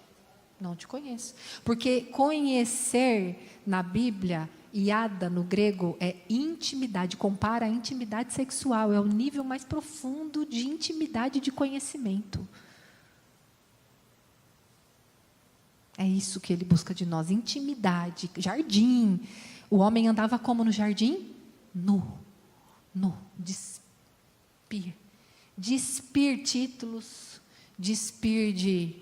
[SPEAKER 1] não te conheço. Porque conhecer na Bíblia, iada no grego, é intimidade, compara a intimidade sexual, é o nível mais profundo de intimidade de conhecimento. É isso que ele busca de nós, intimidade, jardim. O homem andava como no jardim? Nu, despir títulos, despir de,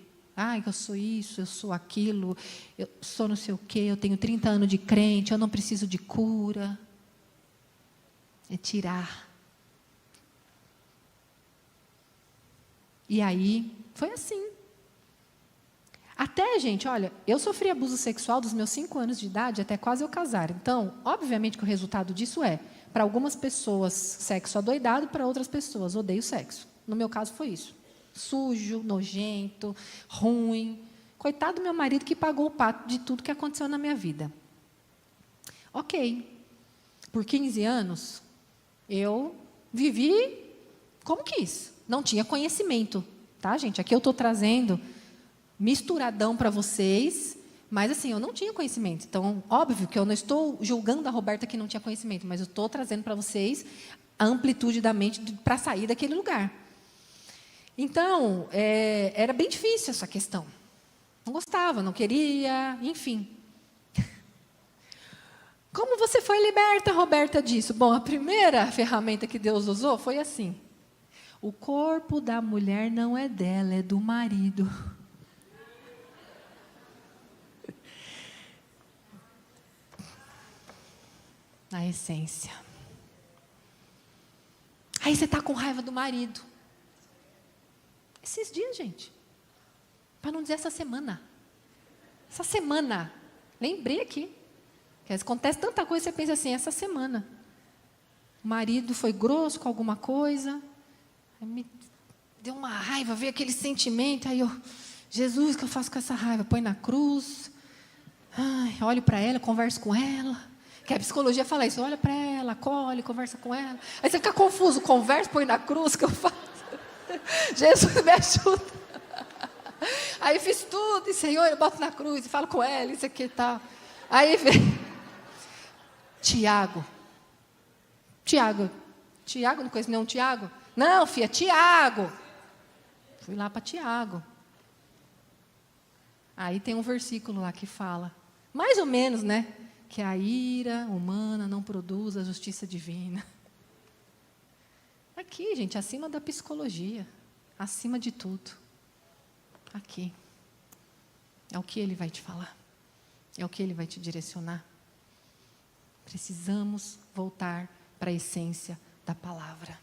[SPEAKER 1] eu sou isso, eu sou aquilo, eu sou não sei o quê, eu tenho 30 anos de crente, eu não preciso de cura. É tirar. E aí, foi assim. Até, gente, olha, eu sofri abuso sexual dos meus 5 anos de idade até quase eu casar. Então, obviamente que o resultado disso para algumas pessoas, sexo adoidado, para outras pessoas, odeio sexo. No meu caso foi isso. Sujo, nojento, ruim. Coitado do meu marido que pagou o pato de tudo que aconteceu na minha vida. Ok. Por 15 anos, eu vivi como quis. Não tinha conhecimento. Tá, gente? Aqui eu estou trazendo misturadão para vocês, mas assim, eu não tinha conhecimento. Então, óbvio que eu não estou julgando a Roberta que não tinha conhecimento, mas eu estou trazendo para vocês a amplitude da mente para sair daquele lugar. Então, era bem difícil essa questão. Não gostava, não queria, enfim. Como você foi liberta, Roberta, disso? Bom, a primeira ferramenta que Deus usou foi assim. O corpo da mulher não é dela, é do marido. Na essência. Aí você está com raiva do marido. Esses dias, gente. Para não dizer essa semana. Essa semana. Lembrei aqui. Que acontece tanta coisa, você pensa assim, essa semana. O marido foi grosso com alguma coisa. Aí me deu uma raiva, veio aquele sentimento. Aí eu, Jesus, o que eu faço com essa raiva? Põe na cruz. Olho para ela, converso com ela. Que a psicologia fala isso, olha para ela, acolhe, conversa com ela. Aí você fica confuso, conversa, põe na cruz, o que eu faço? Jesus me ajuda. Aí fiz tudo, e Senhor, eu boto na cruz, e falo com ela, isso aqui e tal. Aí vem Tiago, não conheço nenhum Tiago? Não, filha, Tiago. Fui lá para Tiago. Aí tem um versículo lá que fala, mais ou menos, né? Que a ira humana não produz a justiça divina. Aqui, gente, acima da psicologia, acima de tudo. Aqui. É o que ele vai te falar. É o que ele vai te direcionar. Precisamos voltar para a essência da palavra.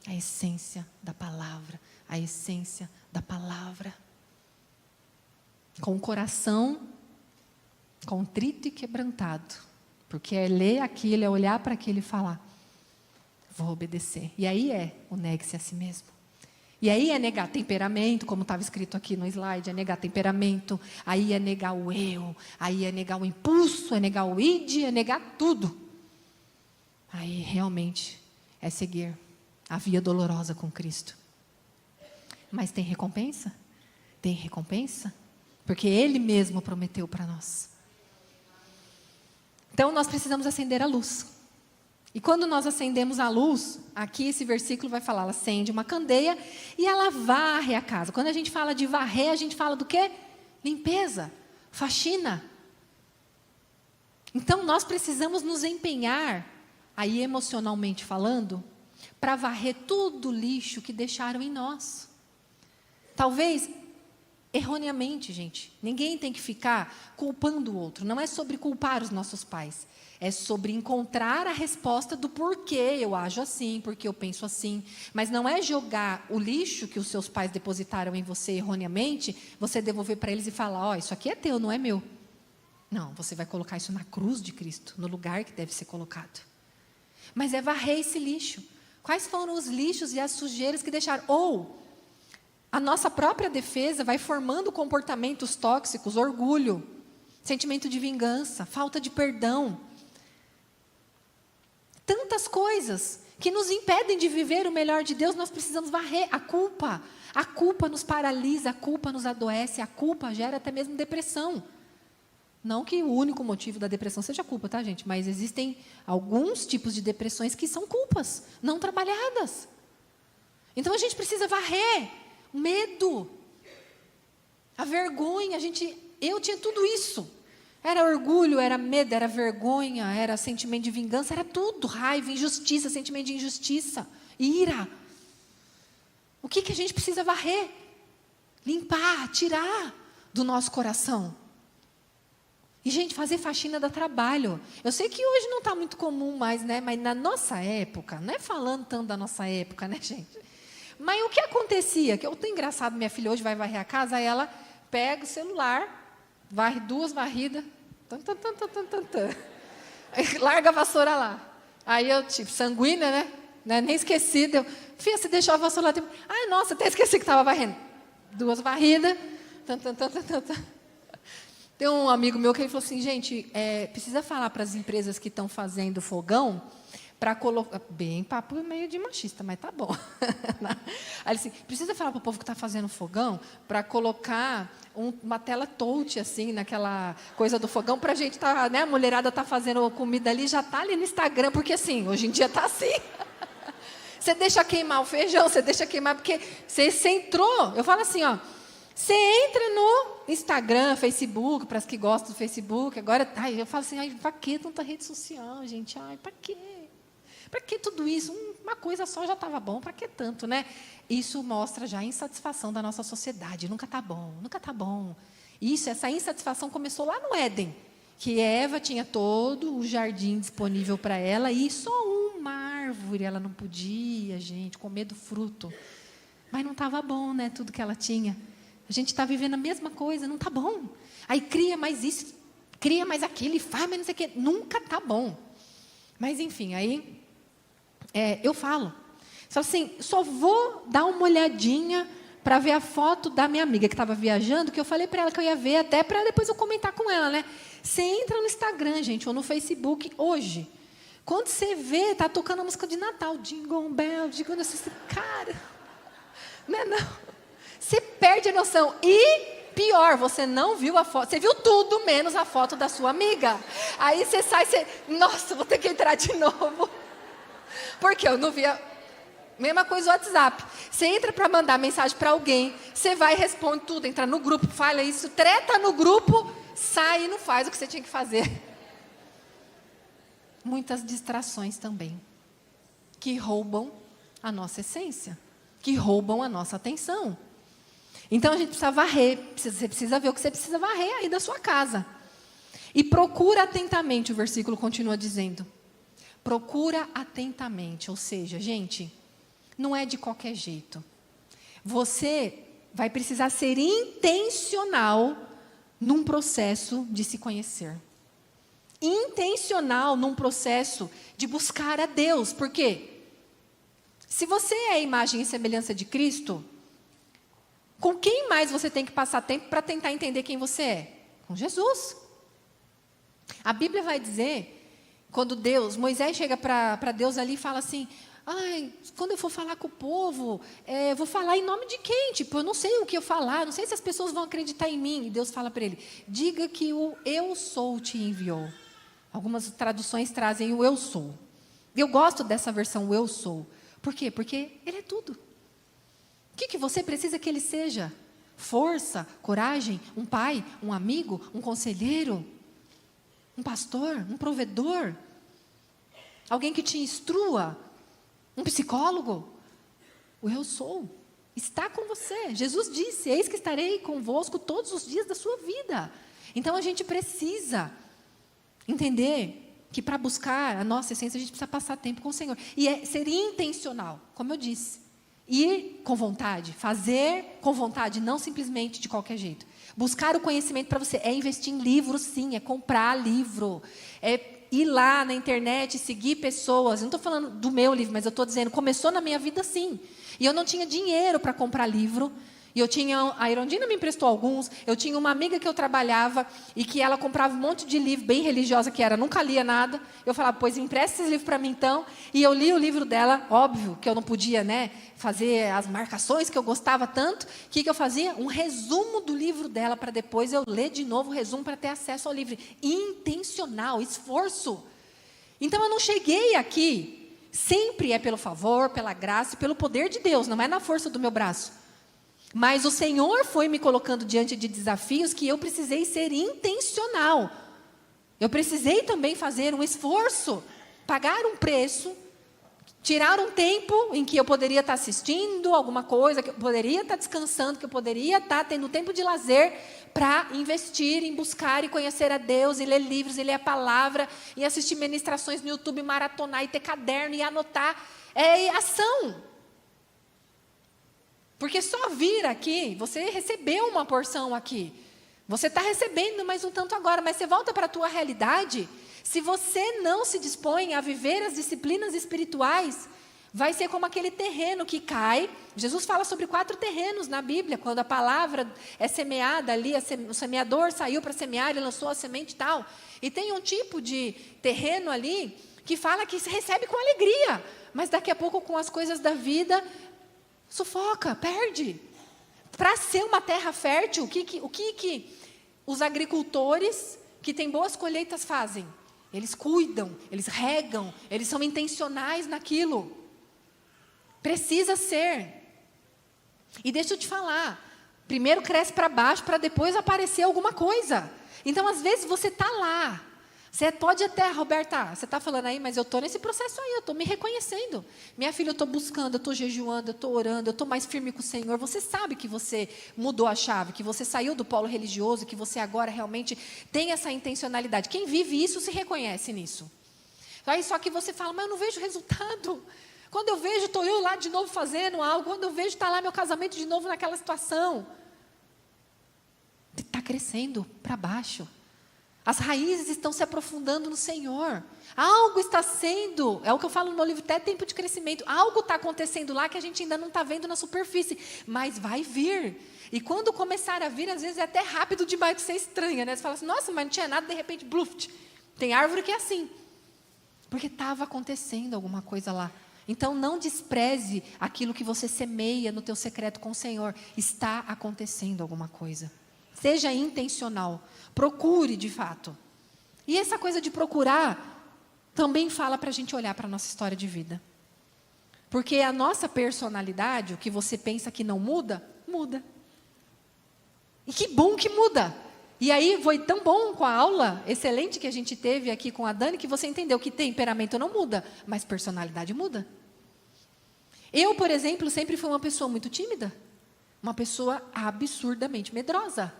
[SPEAKER 1] A essência da palavra. A essência da palavra. Com o coração contrito e quebrantado. Porque é ler aquilo, é olhar para aquilo e falar. vou obedecer. E aí o negue-se a si mesmo. E aí é negar temperamento, como estava escrito aqui no slide, é negar temperamento, aí é negar o eu, aí é negar o impulso, é negar o id, é negar tudo. Aí realmente é seguir a via dolorosa com Cristo. Mas tem recompensa? Tem recompensa? Porque Ele mesmo prometeu para nós. Então nós precisamos acender a luz. E quando nós acendemos a luz, aqui esse versículo vai falar, ela acende uma candeia e ela varre a casa. Quando a gente fala de varrer, a gente fala do quê? Limpeza, faxina. Então nós precisamos nos empenhar, aí emocionalmente falando, para varrer todo o lixo que deixaram em nós. Talvez, erroneamente, gente, ninguém tem que ficar culpando o outro. Não é sobre culpar os nossos pais. É sobre encontrar a resposta do porquê eu ajo assim, porque eu penso assim. Mas não é jogar o lixo que os seus pais depositaram em você erroneamente, você devolver para eles e falar, ó, isso aqui é teu, não é meu. Não, você vai colocar isso na cruz de Cristo, no lugar que deve ser colocado. Mas é varrer esse lixo. Quais foram os lixos e as sujeiras que deixaram? Ou a nossa própria defesa vai formando comportamentos tóxicos, orgulho, sentimento de vingança, falta de perdão. Tantas coisas que nos impedem de viver o melhor de Deus, nós precisamos varrer. A culpa nos paralisa, a culpa nos adoece, a culpa gera até mesmo depressão. Não que o único motivo da depressão seja a culpa, tá, gente? Mas existem alguns tipos de depressões que são culpas, não trabalhadas. Então a gente precisa varrer o medo, a vergonha. Eu tinha tudo isso. Era orgulho, era medo, era vergonha, era sentimento de vingança, era tudo. Raiva, injustiça, sentimento de injustiça, ira. O que a gente precisa varrer? Limpar, tirar do nosso coração. E, gente, fazer faxina dá trabalho. Eu sei que hoje não está muito comum mais, né? Mas na nossa época, não é falando tanto da nossa época, né, gente? Mas o que acontecia? Que eu tô engraçado, minha filha hoje vai varrer a casa, aí ela pega o celular, varre 2 varridas, larga a vassoura lá. Aí eu, tipo, sanguínea, né? Nem esquecida. Filha, você deixou a vassoura lá. Ai, nossa, até esqueci que estava varrendo. 2 varridas. Tem um amigo meu que ele falou assim, gente, precisa falar para as empresas que estão fazendo fogão, para colocar, bem papo meio de machista, mas tá bom. Aí ele assim, precisa falar para o povo que está fazendo fogão, para colocar uma tela touch, assim, naquela coisa do fogão, para a gente tá, né, a mulherada tá fazendo comida ali, já tá ali no Instagram, porque assim, hoje em dia tá assim. Você deixa queimar o feijão, você deixa queimar, porque você entrou, eu falo assim, ó, você entra no Instagram, Facebook, para as que gostam do Facebook, agora, eu falo assim, para que tanta rede social, gente? Para quê? Para que tudo isso? Uma coisa só já estava bom, para que tanto, né? Isso mostra já a insatisfação da nossa sociedade. Nunca está bom, nunca está bom. Essa insatisfação começou lá no Éden, que Eva tinha todo o jardim disponível para ela e só uma árvore ela não podia, gente, comer do fruto. Mas não estava bom, né? Tudo que ela tinha. A gente está vivendo a mesma coisa, não está bom. Aí cria mais isso, cria mais aquilo, e faz mais não sei o quê. Nunca está bom. Mas, enfim, aí eu falo assim, só vou dar uma olhadinha para ver a foto da minha amiga que estava viajando, que eu falei para ela que eu ia ver, até para depois eu comentar com ela, né? Você entra no Instagram, gente, ou no Facebook, hoje. Quando você vê, tá tocando a música de Natal, Jingle Bell, Jingle Bell, você, cara, não. Você perde a noção. E pior, você não viu a foto. Você viu tudo menos a foto da sua amiga. Aí você sai, nossa, vou ter que entrar de novo. Porque eu não via. Mesma coisa o WhatsApp. Você entra para mandar mensagem para alguém, você vai e responde tudo, entra no grupo, fala isso, treta no grupo, sai e não faz o que você tinha que fazer. Muitas distrações também, que roubam a nossa essência, que roubam a nossa atenção. Então a gente precisa varrer, você precisa ver o que você precisa varrer aí da sua casa. E procura atentamente, o versículo continua dizendo. Procura atentamente, ou seja, gente, não é de qualquer jeito. Você vai precisar ser intencional num processo de se conhecer. Intencional num processo de buscar a Deus. Por quê? Se você é a imagem e semelhança de Cristo, com quem mais você tem que passar tempo para tentar entender quem você é? Com Jesus. A Bíblia vai dizer, quando Moisés chega para Deus ali e fala assim, quando eu for falar com o povo, vou falar em nome de quem? Tipo, eu não sei o que eu falar, não sei se as pessoas vão acreditar em mim. E Deus fala para ele, diga que o eu sou te enviou. Algumas traduções trazem o eu sou. Eu gosto dessa versão, o eu sou. Por quê? Porque ele é tudo. O que você precisa que ele seja? Força, coragem, um pai, um amigo, um conselheiro, um pastor, um provedor, alguém que te instrua, um psicólogo. O eu sou está com você. Jesus disse, eis que estarei convosco todos os dias da sua vida. Então a gente precisa entender que para buscar a nossa essência, a gente precisa passar tempo com o Senhor. E ser intencional, como eu disse. Ir com vontade, fazer com vontade, não simplesmente de qualquer jeito. Buscar o conhecimento para você é investir em livro, sim, é comprar livro, é ir lá na internet, seguir pessoas. Eu não estou falando do meu livro, mas eu estou dizendo, começou na minha vida assim. E eu não tinha dinheiro para comprar livro. E a Irondina me emprestou alguns. Eu tinha uma amiga que eu trabalhava e que ela comprava um monte de livro, bem religiosa que era, nunca lia nada. Eu falava, pois empresta esses livros para mim então. E eu li o livro dela, óbvio que eu não podia, fazer as marcações que eu gostava tanto. O que eu fazia? Um resumo do livro dela para depois eu ler de novo o resumo para ter acesso ao livro. Intencional, esforço. Então eu não cheguei aqui, sempre é pelo favor, pela graça e pelo poder de Deus, não é na força do meu braço. Mas o Senhor foi me colocando diante de desafios que eu precisei ser intencional. Eu precisei também fazer um esforço, pagar um preço, tirar um tempo em que eu poderia estar assistindo alguma coisa, que eu poderia estar descansando, que eu poderia estar tendo tempo de lazer para investir em buscar e conhecer a Deus, e ler livros, e ler a palavra, e assistir ministrações no YouTube, maratonar, e ter caderno, e anotar. É ação. Porque só vir aqui, você recebeu uma porção aqui. Você está recebendo mais um tanto agora, mas você volta para a tua realidade. Se você não se dispõe a viver as disciplinas espirituais, vai ser como aquele terreno que cai. Jesus fala sobre 4 terrenos na Bíblia, quando a palavra é semeada ali, o semeador saiu para semear, ele lançou a semente e tal. E tem um tipo de terreno ali que fala que se recebe com alegria, mas daqui a pouco com as coisas da vida sufoca, perde. Para ser uma terra fértil, o que os agricultores que têm boas colheitas fazem? Eles cuidam, eles regam, eles são intencionais naquilo. Precisa ser. E deixa eu te falar, primeiro cresce para baixo para depois aparecer alguma coisa. Então, às vezes, você está lá. Você pode até, Roberta, você está falando aí, mas eu estou nesse processo aí, eu estou me reconhecendo. Minha filha, eu estou buscando, eu estou jejuando, eu estou orando, eu estou mais firme com o Senhor. Você sabe que você mudou a chave, que você saiu do polo religioso, que você agora realmente tem essa intencionalidade. Quem vive isso se reconhece nisso. Aí só que você fala, mas eu não vejo resultado. Quando eu vejo, estou eu lá de novo fazendo algo. Quando eu vejo, está lá meu casamento de novo naquela situação. Está crescendo para baixo. As raízes estão se aprofundando no Senhor. Algo está sendo, é o que eu falo no meu livro, até tempo de crescimento. Algo está acontecendo lá que a gente ainda não está vendo na superfície, mas vai vir. E quando começar a vir, às vezes é até rápido demais que você estranha, né? Você fala assim, nossa, mas não tinha nada, de repente, bluft. Tem árvore que é assim. Porque estava acontecendo alguma coisa lá. Então, não despreze aquilo que você semeia no teu secreto com o Senhor. Está acontecendo alguma coisa. Seja intencional. Procure, de fato. E essa coisa de procurar também fala para a gente olhar para a nossa história de vida. Porque a nossa personalidade, o que você pensa que não muda, muda. E que bom que muda. E aí foi tão bom com a aula excelente que a gente teve aqui com a Dani, que você entendeu que temperamento não muda, mas personalidade muda. Eu, por exemplo, sempre fui uma pessoa muito tímida. Uma pessoa absurdamente medrosa.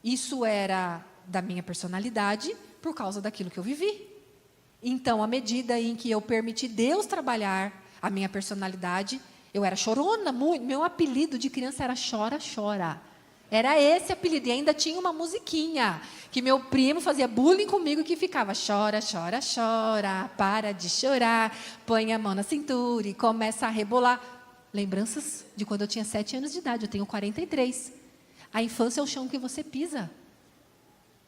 [SPEAKER 1] Isso era da minha personalidade por causa daquilo que eu vivi. Então, à medida em que eu permiti Deus trabalhar a minha personalidade, eu era chorona muito. Meu apelido de criança era chora, chora. Era esse apelido. E ainda tinha uma musiquinha que meu primo fazia bullying comigo, que ficava: chora, chora, chora, para de chorar, põe a mão na cintura e começa a rebolar. Lembranças de quando eu tinha 7 anos de idade, eu tenho 43. A infância é o chão que você pisa.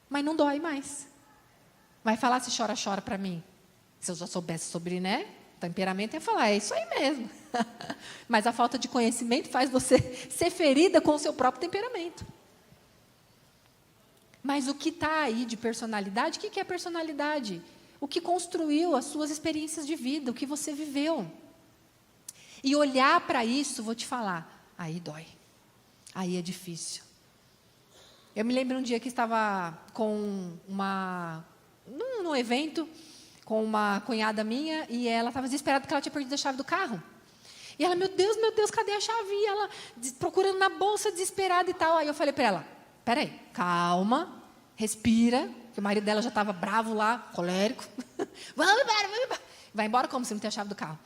[SPEAKER 1] Mas não dói mais. Vai falar se chora, chora para mim. Se eu já soubesse sobre, né? Temperamento, ia falar, é isso aí mesmo. Mas a falta de conhecimento faz você ser ferida com o seu próprio temperamento. Mas o que está aí de personalidade, o que é personalidade? O que construiu as suas experiências de vida, o que você viveu. E olhar para isso, vou te falar, aí dói. Aí é difícil. Eu me lembro um dia que estava num evento com uma cunhada minha, e ela estava desesperada porque ela tinha perdido a chave do carro. E ela, meu Deus, cadê a chave? E ela procurando na bolsa, desesperada e tal. Aí eu falei para ela, peraí, calma, respira, que o marido dela já estava bravo lá, colérico. Vamos embora. Vai embora como se não tem a chave do carro?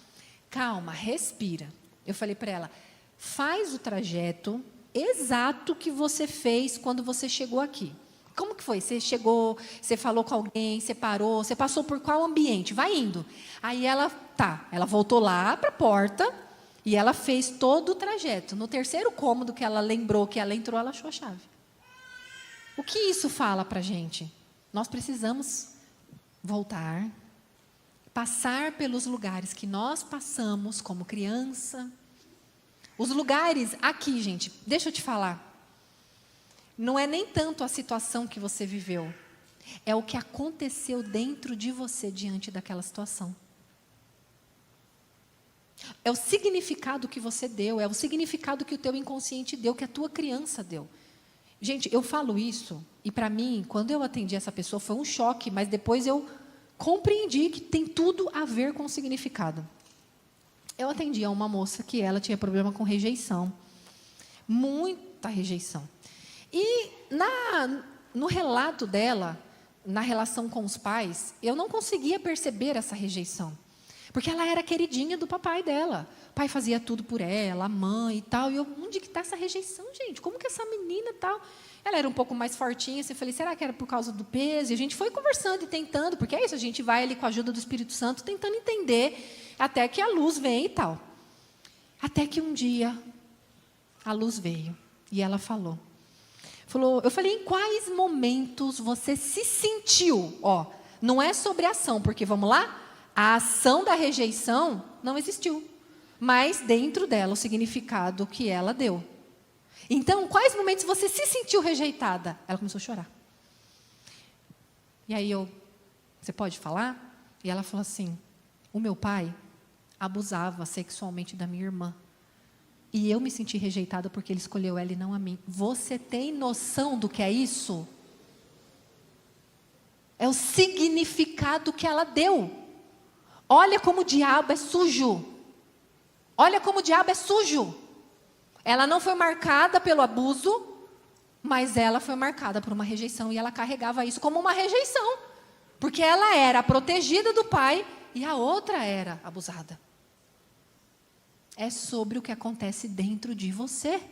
[SPEAKER 1] Calma, respira. Eu falei para ela, faz o trajeto exato que você fez quando você chegou aqui. Como que foi? Você chegou, você falou com alguém, você parou, você passou por qual ambiente? Vai indo. Aí ela voltou lá para a porta e ela fez todo o trajeto. No terceiro cômodo que ela lembrou que ela entrou, ela achou a chave. O que isso fala para a gente? Nós precisamos voltar, passar pelos lugares que nós passamos como criança. Os lugares aqui, gente, deixa eu te falar. Não é nem tanto a situação que você viveu, é o que aconteceu dentro de você diante daquela situação. É o significado que você deu, é o significado que o teu inconsciente deu, que a tua criança deu. Gente, eu falo isso, e para mim, quando eu atendi essa pessoa, foi um choque, mas depois eu compreendi que tem tudo a ver com o significado. Eu atendi a uma moça que ela tinha problema com rejeição, muita rejeição. E no relato dela, na relação com os pais, eu não conseguia perceber essa rejeição. Porque ela era queridinha do papai dela. O pai fazia tudo por ela, a mãe e tal. E eu, onde que está essa rejeição, gente? Como que essa menina e tal? Ela era um pouco mais fortinha. Eu falei, será que era por causa do peso? E a gente foi conversando e tentando, porque é isso, a gente vai ali com a ajuda do Espírito Santo, tentando entender, até que a luz vem e tal. Até que um dia, a luz veio. E ela falou, eu falei, em quais momentos você se sentiu? Não é sobre a ação, porque, vamos lá, a ação da rejeição não existiu. Mas dentro dela, o significado que ela deu. Então, quais momentos você se sentiu rejeitada? Ela começou a chorar. E aí você pode falar? E ela falou assim, o meu pai abusava sexualmente da minha irmã. E eu me senti rejeitada porque ele escolheu ela e não a mim. Você tem noção do que é isso? É o significado que ela deu. Olha como o diabo é sujo. Olha como o diabo é sujo. Ela não foi marcada pelo abuso, mas ela foi marcada por uma rejeição. E ela carregava isso como uma rejeição. Porque ela era a protegida do pai e a outra era abusada. É sobre o que acontece dentro de você.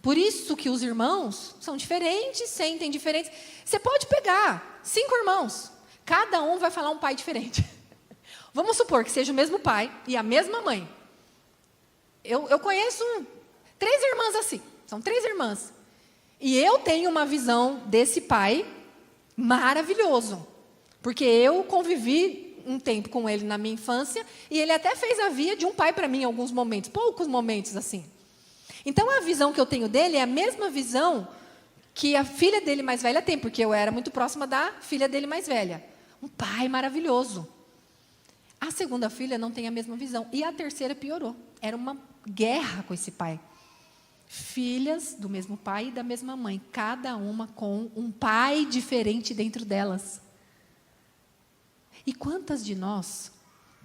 [SPEAKER 1] Por isso que os irmãos são diferentes, sentem diferentes. Você pode pegar 5 irmãos, cada um vai falar um pai diferente. Vamos supor que seja o mesmo pai e a mesma mãe. Eu conheço 3 irmãs assim, são 3 irmãs. E eu tenho uma visão desse pai maravilhoso, porque eu convivi um tempo com ele na minha infância, e ele até fez a via de um pai para mim em alguns momentos, poucos momentos assim. Então a visão que eu tenho dele é a mesma visão que a filha dele mais velha tem, porque eu era muito próxima da filha dele mais velha. Um pai maravilhoso. A segunda filha não tem a mesma visão, e a terceira piorou. Era uma guerra com esse pai. Filhas do mesmo pai e da mesma mãe, cada uma com um pai diferente dentro delas. E quantas de nós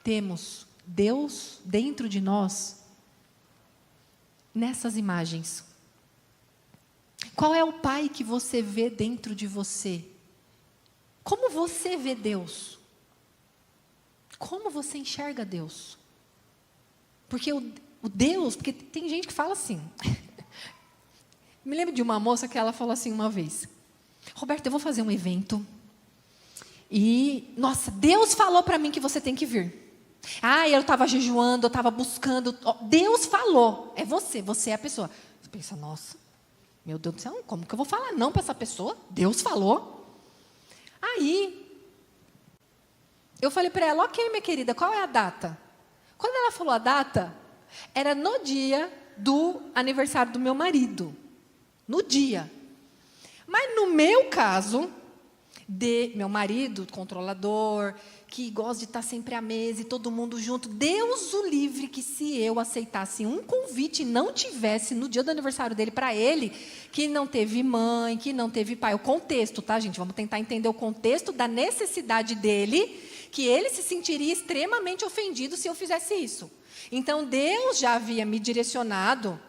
[SPEAKER 1] temos Deus dentro de nós nessas imagens? Qual é o pai que você vê dentro de você? Como você vê Deus? Como você enxerga Deus? Porque o Deus, porque tem gente que fala assim, Me lembro de uma moça que ela falou assim uma vez: Roberto, eu vou fazer um evento e, nossa, Deus falou para mim que você tem que vir. Eu estava jejuando, eu estava buscando. Deus falou, é você é a pessoa. Você pensa, nossa, meu Deus do céu, como que eu vou falar não para essa pessoa? Deus falou. Aí, eu falei para ela, ok, minha querida, qual é a data? Quando ela falou a data, era no dia do aniversário do meu marido. No dia. Mas no meu caso, de meu marido, controlador, que gosta de estar sempre à mesa e todo mundo junto, Deus o livre que se eu aceitasse um convite e não tivesse no dia do aniversário dele para ele, que não teve mãe, que não teve pai. O contexto, tá, gente? Vamos tentar entender o contexto da necessidade dele, que ele se sentiria extremamente ofendido se eu fizesse isso. Então, Deus já havia me direcionado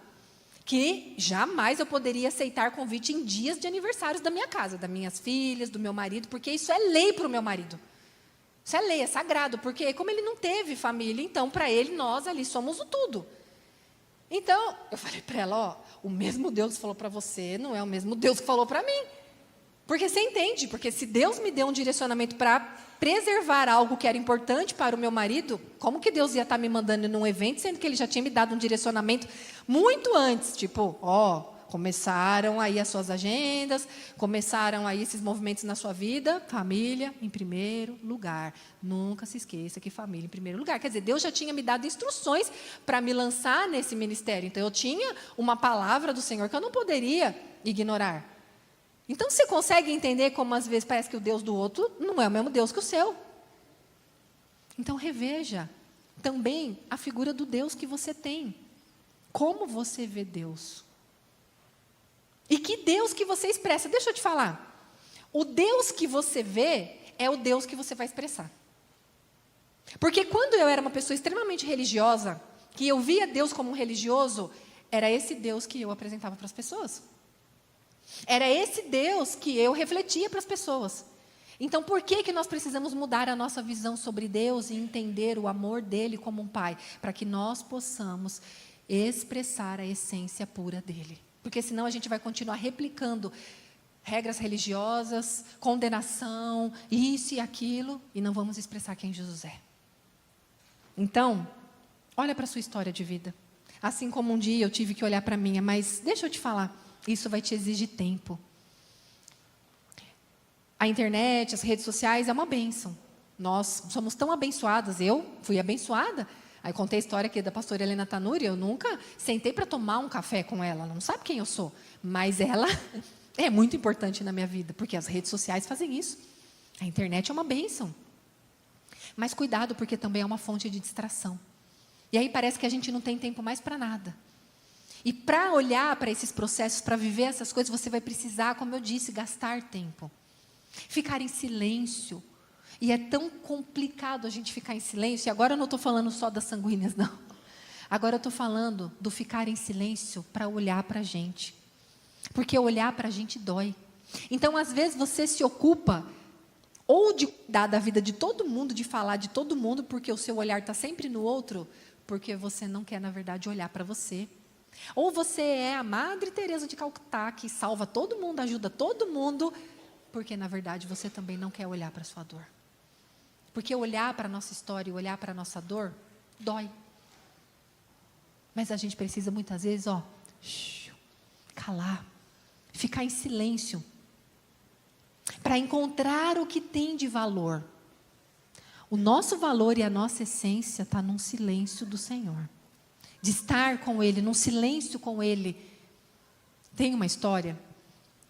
[SPEAKER 1] que jamais eu poderia aceitar convite em dias de aniversários da minha casa, das minhas filhas, do meu marido, porque isso é lei para o meu marido. Isso é lei, é sagrado, porque como ele não teve família, então para ele nós ali somos o tudo. Então, eu falei para ela, o mesmo Deus que falou para você não é o mesmo Deus que falou para mim. Porque você entende, porque se Deus me deu um direcionamento para preservar algo que era importante para o meu marido, como que Deus ia estar me mandando num evento, sendo que Ele já tinha me dado um direcionamento muito antes, tipo, começaram aí as suas agendas, começaram aí esses movimentos na sua vida, família em primeiro lugar. Nunca se esqueça que família em primeiro lugar. Quer dizer, Deus já tinha me dado instruções para me lançar nesse ministério, então eu tinha uma palavra do Senhor que eu não poderia ignorar. Então, você consegue entender como, às vezes, parece que o Deus do outro não é o mesmo Deus que o seu. Então, reveja também a figura do Deus que você tem. Como você vê Deus. E que Deus que você expressa. Deixa eu te falar. O Deus que você vê é o Deus que você vai expressar. Porque quando eu era uma pessoa extremamente religiosa, que eu via Deus como um religioso, era esse Deus que eu apresentava para as pessoas. Era esse Deus que eu refletia para as pessoas. Então, por que nós precisamos mudar a nossa visão sobre Deus e entender o amor dele como um pai? Para que nós possamos expressar a essência pura dele. Porque senão a gente vai continuar replicando regras religiosas, condenação, isso e aquilo, e não vamos expressar quem Jesus é. Então, olha para a sua história de vida. Assim como um dia eu tive que olhar para a minha, mas deixa eu te falar. Isso vai te exigir tempo. A internet, as redes sociais é uma bênção. Nós somos tão abençoadas. Eu fui abençoada. Aí contei a história aqui da pastora Helena Tanuri. Eu nunca sentei para tomar um café com ela. Ela não sabe quem eu sou. Mas ela é muito importante na minha vida. Porque as redes sociais fazem isso. A internet é uma bênção. Mas cuidado, porque também é uma fonte de distração. E aí parece que a gente não tem tempo mais para nada. E para olhar para esses processos, para viver essas coisas, você vai precisar, como eu disse, gastar tempo. Ficar em silêncio. E é tão complicado a gente ficar em silêncio. E agora eu não estou falando só das sanguíneas, não. Agora eu estou falando do ficar em silêncio para olhar para a gente. Porque olhar para a gente dói. Então, às vezes, você se ocupa ou de cuidar da vida de todo mundo, de falar de todo mundo, porque o seu olhar está sempre no outro, porque você não quer, na verdade, olhar para você. Ou você é a Madre Teresa de Calcutá, que salva todo mundo, ajuda todo mundo, porque, na verdade, você também não quer olhar para a sua dor. Porque olhar para a nossa história e olhar para a nossa dor, dói. Mas a gente precisa, muitas vezes, calar, ficar em silêncio, para encontrar o que tem de valor. O nosso valor e a nossa essência está num silêncio do Senhor. De estar com Ele, num silêncio com Ele. Tem uma história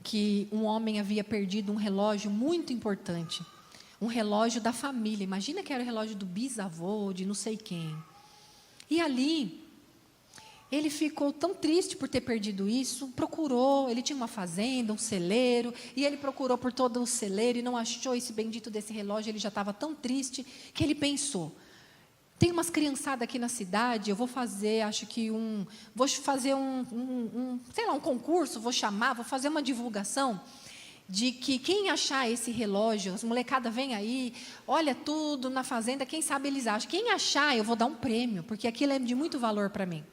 [SPEAKER 1] que um homem havia perdido um relógio muito importante. Um relógio da família. Imagina que era o relógio do bisavô, de não sei quem. E ali, ele ficou tão triste por ter perdido isso, procurou, ele tinha uma fazenda, um celeiro, e ele procurou por todo o celeiro e não achou esse bendito desse relógio, ele já estava tão triste que ele pensou, tem umas criançadas aqui na cidade, eu vou fazer, um concurso, vou fazer uma divulgação de que quem achar esse relógio, as molecadas vêm aí, olha tudo na fazenda, quem sabe eles acham. Quem achar, eu vou dar um prêmio, porque aquilo é de muito valor para mim.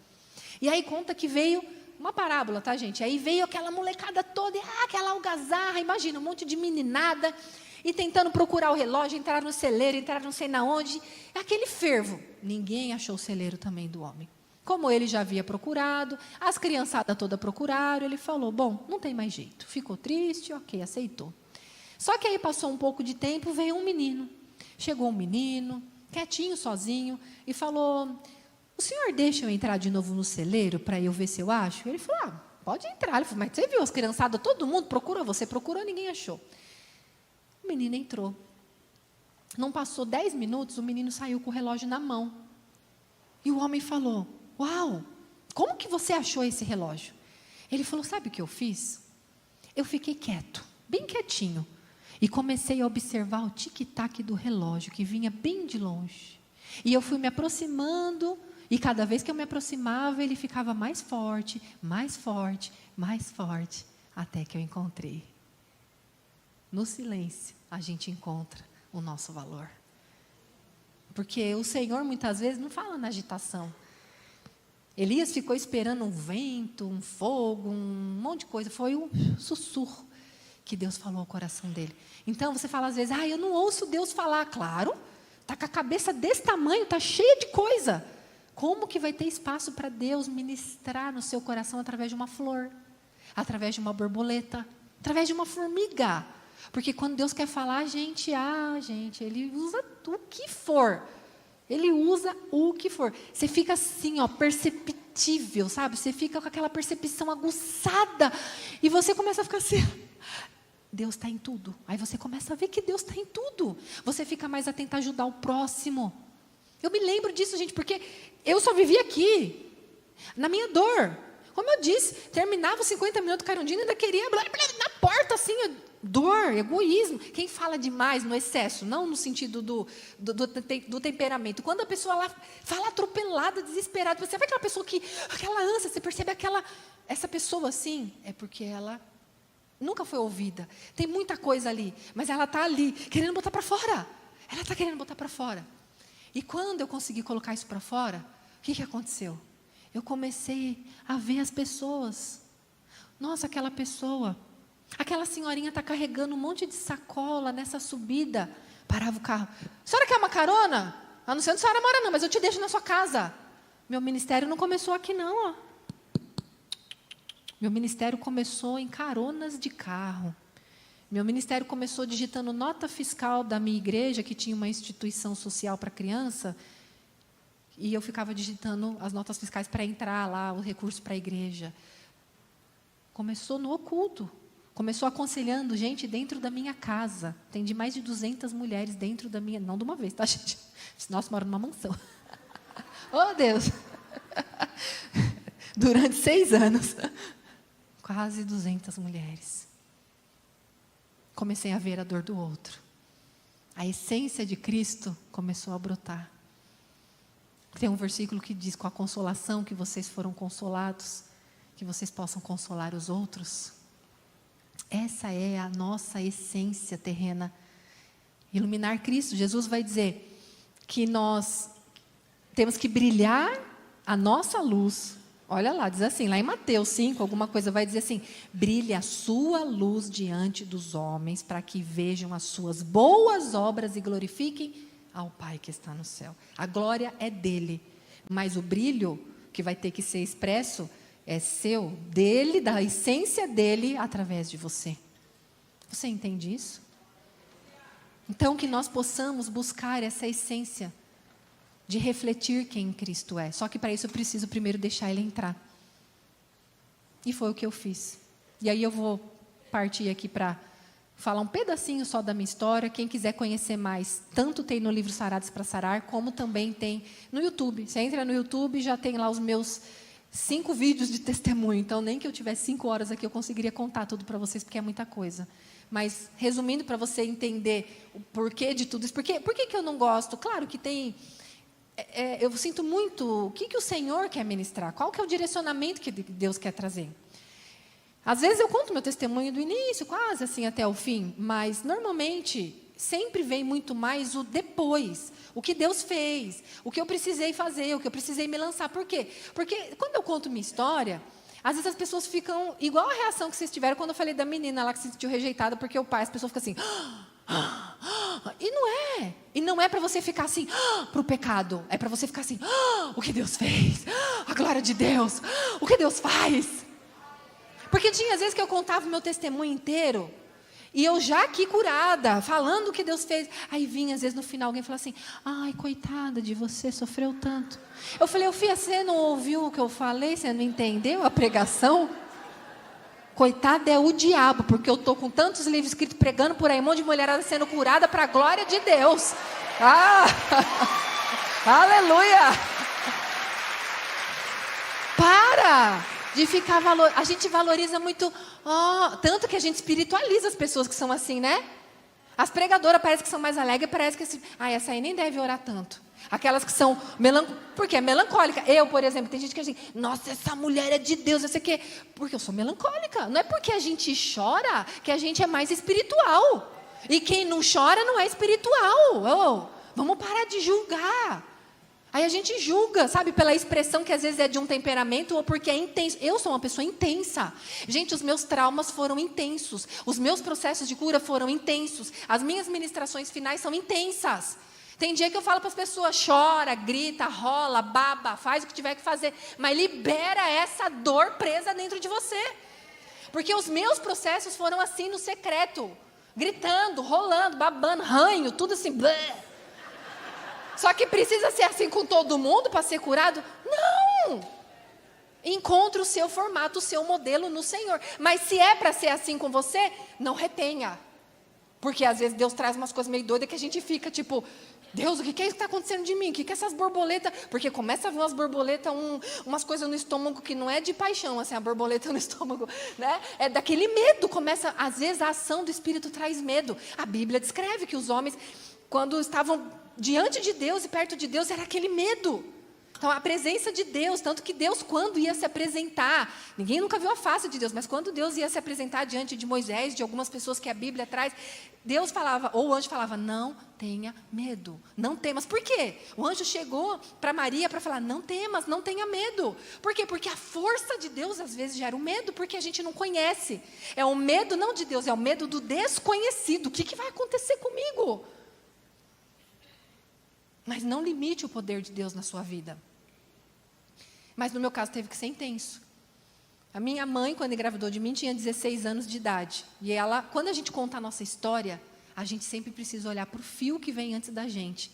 [SPEAKER 1] E aí conta que veio Uma parábola, tá, gente? Aí veio aquela molecada toda, aquela algazarra, imagina, um monte de meninada, e tentando procurar o relógio, entrar no celeiro, entrar não sei na onde, aquele fervo. Ninguém achou o celeiro também do homem. Como ele já havia procurado, as criançadas todas procuraram, ele falou, bom, não tem mais jeito. Ficou triste, ok, aceitou. Só que aí passou um pouco de tempo, veio um menino. Chegou um menino, quietinho, sozinho, e falou, o senhor deixa eu entrar de novo no celeiro para eu ver se eu acho? Ele falou, pode entrar. Ele falou, mas você viu as criançadas, todo mundo procurou, você procurou, ninguém achou. O menino entrou. Não passou 10 minutos, o menino saiu com o relógio na mão. E o homem falou, uau, como que você achou esse relógio? Ele falou, sabe o que eu fiz? Eu fiquei quieto, bem quietinho, e comecei a observar o tic-tac do relógio, que vinha bem de longe. E eu fui me aproximando, e cada vez que eu me aproximava, ele ficava mais forte, mais forte, mais forte, até que eu encontrei. No silêncio, a gente encontra o nosso valor. Porque o Senhor, muitas vezes, não fala na agitação. Elias ficou esperando um vento, um fogo, um monte de coisa. Foi um sussurro que Deus falou ao coração dele. Então, você fala às vezes, eu não ouço Deus falar. Claro, está com a cabeça desse tamanho, está cheia de coisa. Como que vai ter espaço para Deus ministrar no seu coração através de uma flor, através de uma borboleta, através de uma formiga? Porque quando Deus quer falar, gente, Ele usa o que for. Ele usa o que for. Você fica assim, perceptível, sabe? Você fica com aquela percepção aguçada. E você começa a ficar assim, Deus está em tudo. Aí você começa a ver que Deus está em tudo. Você fica mais atento a ajudar o próximo. Eu me lembro disso, gente, porque eu só vivi aqui, na minha dor. Como eu disse, terminava os 50 minutos carundinho e ainda queria na porta, assim, dor, egoísmo. Quem fala demais no excesso, não no sentido do temperamento. Quando a pessoa lá fala atropelada, desesperada, você vê aquela pessoa aquela ânsia, você percebe essa pessoa assim, é porque ela nunca foi ouvida. Tem muita coisa ali, mas ela está ali, querendo botar para fora. Ela está querendo botar para fora. E quando eu consegui colocar isso para fora, o que aconteceu? Eu comecei a ver as pessoas. Nossa, aquela pessoa, aquela senhorinha está carregando um monte de sacola nessa subida. Parava o carro. A senhora quer uma carona? Não sei onde a senhora mora não, mas eu te deixo na sua casa. Meu ministério não começou aqui não. Meu ministério começou em caronas de carro. Meu ministério começou digitando nota fiscal da minha igreja, que tinha uma instituição social para criança, e eu ficava digitando as notas fiscais para entrar lá, o recurso para a igreja. Começou no oculto. Começou aconselhando gente dentro da minha casa. Atendi mais de 200 mulheres dentro da minha... Não de uma vez, tá, gente? Nossa, moro numa mansão. Oh, Deus! Durante 6 anos. Quase 200 mulheres. Comecei a ver a dor do outro. A essência de Cristo começou a brotar. Tem um versículo que diz, com a consolação que vocês foram consolados, que vocês possam consolar os outros. Essa é a nossa essência terrena. Iluminar Cristo. Jesus vai dizer que nós temos que brilhar a nossa luz. Olha lá, diz assim, lá em Mateus 5, alguma coisa vai dizer assim, brilhe a sua luz diante dos homens, para que vejam as suas boas obras e glorifiquem ao Pai que está no céu. A glória é dele, mas o brilho que vai ter que ser expresso é seu, dele, da essência dele, através de você. Você entende isso? Então, que nós possamos buscar essa essência de refletir quem Cristo é. Só que para isso eu preciso primeiro deixar Ele entrar. E foi o que eu fiz. E aí eu vou partir aqui para falar um pedacinho só da minha história. Quem quiser conhecer mais, tanto tem no livro Sarados para Sarar, como também tem no YouTube. Você entra no YouTube e já tem lá os meus 5 vídeos de testemunho. Então, nem que eu tivesse 5 horas aqui, eu conseguiria contar tudo para vocês, porque é muita coisa. Mas, resumindo, para você entender o porquê de tudo isso. Por que eu não gosto? Claro que tem... eu sinto muito, o que o Senhor quer ministrar? Qual que é o direcionamento que Deus quer trazer? Às vezes eu conto meu testemunho do início, quase assim até o fim, mas normalmente sempre vem muito mais o depois, o que Deus fez, o que eu precisei fazer, o que eu precisei me lançar. Por quê? Porque quando eu conto minha história, Às vezes as pessoas ficam igual a reação que vocês tiveram quando eu falei da menina lá que se sentiu rejeitada porque o pai, as pessoas ficam assim. E não é. E não é para você ficar assim, para o pecado. É para você ficar assim, o que Deus fez? A glória de Deus. O que Deus faz? Porque tinha às vezes que eu contava o meu testemunho inteiro. E eu já aqui curada, falando o que Deus fez. Aí vinha, às vezes, no final, alguém falava assim, ai, coitada de você, sofreu tanto. Eu falei, filha, você não ouviu o que eu falei? Você não entendeu a pregação? Coitada é o diabo, porque eu estou com tantos livros escritos, pregando por aí, um monte de mulherada sendo curada para a glória de Deus. Aleluia! Para de ficar a gente valoriza muito, tanto que a gente espiritualiza as pessoas que são assim, né? As pregadoras parecem que são mais alegres, parece que assim, essa aí nem deve orar tanto. Aquelas que são porque é melancólica. Eu, por exemplo, tem gente que assim, nossa, essa mulher é de Deus, essa aqui, porque eu sou melancólica. Não é porque a gente chora que a gente é mais espiritual. E quem não chora não é espiritual. Vamos parar de julgar. Aí a gente julga, sabe, pela expressão que às vezes é de um temperamento ou porque é intenso. Eu sou uma pessoa intensa. Gente, os meus traumas foram intensos. Os meus processos de cura foram intensos. As minhas ministrações finais são intensas. Tem dia que eu falo para as pessoas, chora, grita, rola, baba, faz o que tiver que fazer. Mas libera essa dor presa dentro de você. Porque os meus processos foram assim no secreto. Gritando, rolando, babando, ranho, tudo assim. Bleh. Só que precisa ser assim com todo mundo para ser curado? Não! Encontre o seu formato, o seu modelo no Senhor. Mas se é para ser assim com você, não retenha. Porque às vezes Deus traz umas coisas meio doidas que a gente fica tipo, Deus, o que é isso que está acontecendo de mim? O que é essas borboletas? Porque começa a vir umas borboletas, umas coisas no estômago que não é de paixão, assim, a borboleta no estômago, né? É daquele medo, às vezes a ação do Espírito traz medo. A Bíblia descreve que os homens, quando estavam diante de Deus e perto de Deus, era aquele medo. Então, a presença de Deus, tanto que Deus, quando ia se apresentar, ninguém nunca viu a face de Deus, mas quando Deus ia se apresentar diante de Moisés, de algumas pessoas que a Bíblia traz, Deus falava, ou o anjo falava, não tenha medo, não temas. Por quê? O anjo chegou para Maria para falar, não temas, não tenha medo. Por quê? Porque a força de Deus, às vezes, gera o medo, porque a gente não conhece. É o medo não de Deus, é o medo do desconhecido. O que vai acontecer comigo? Mas não limite o poder de Deus na sua vida. Mas no meu caso teve que ser intenso. A minha mãe, quando engravidou de mim, tinha 16 anos de idade. E ela, quando a gente conta a nossa história, a gente sempre precisa olhar para o fio que vem antes da gente.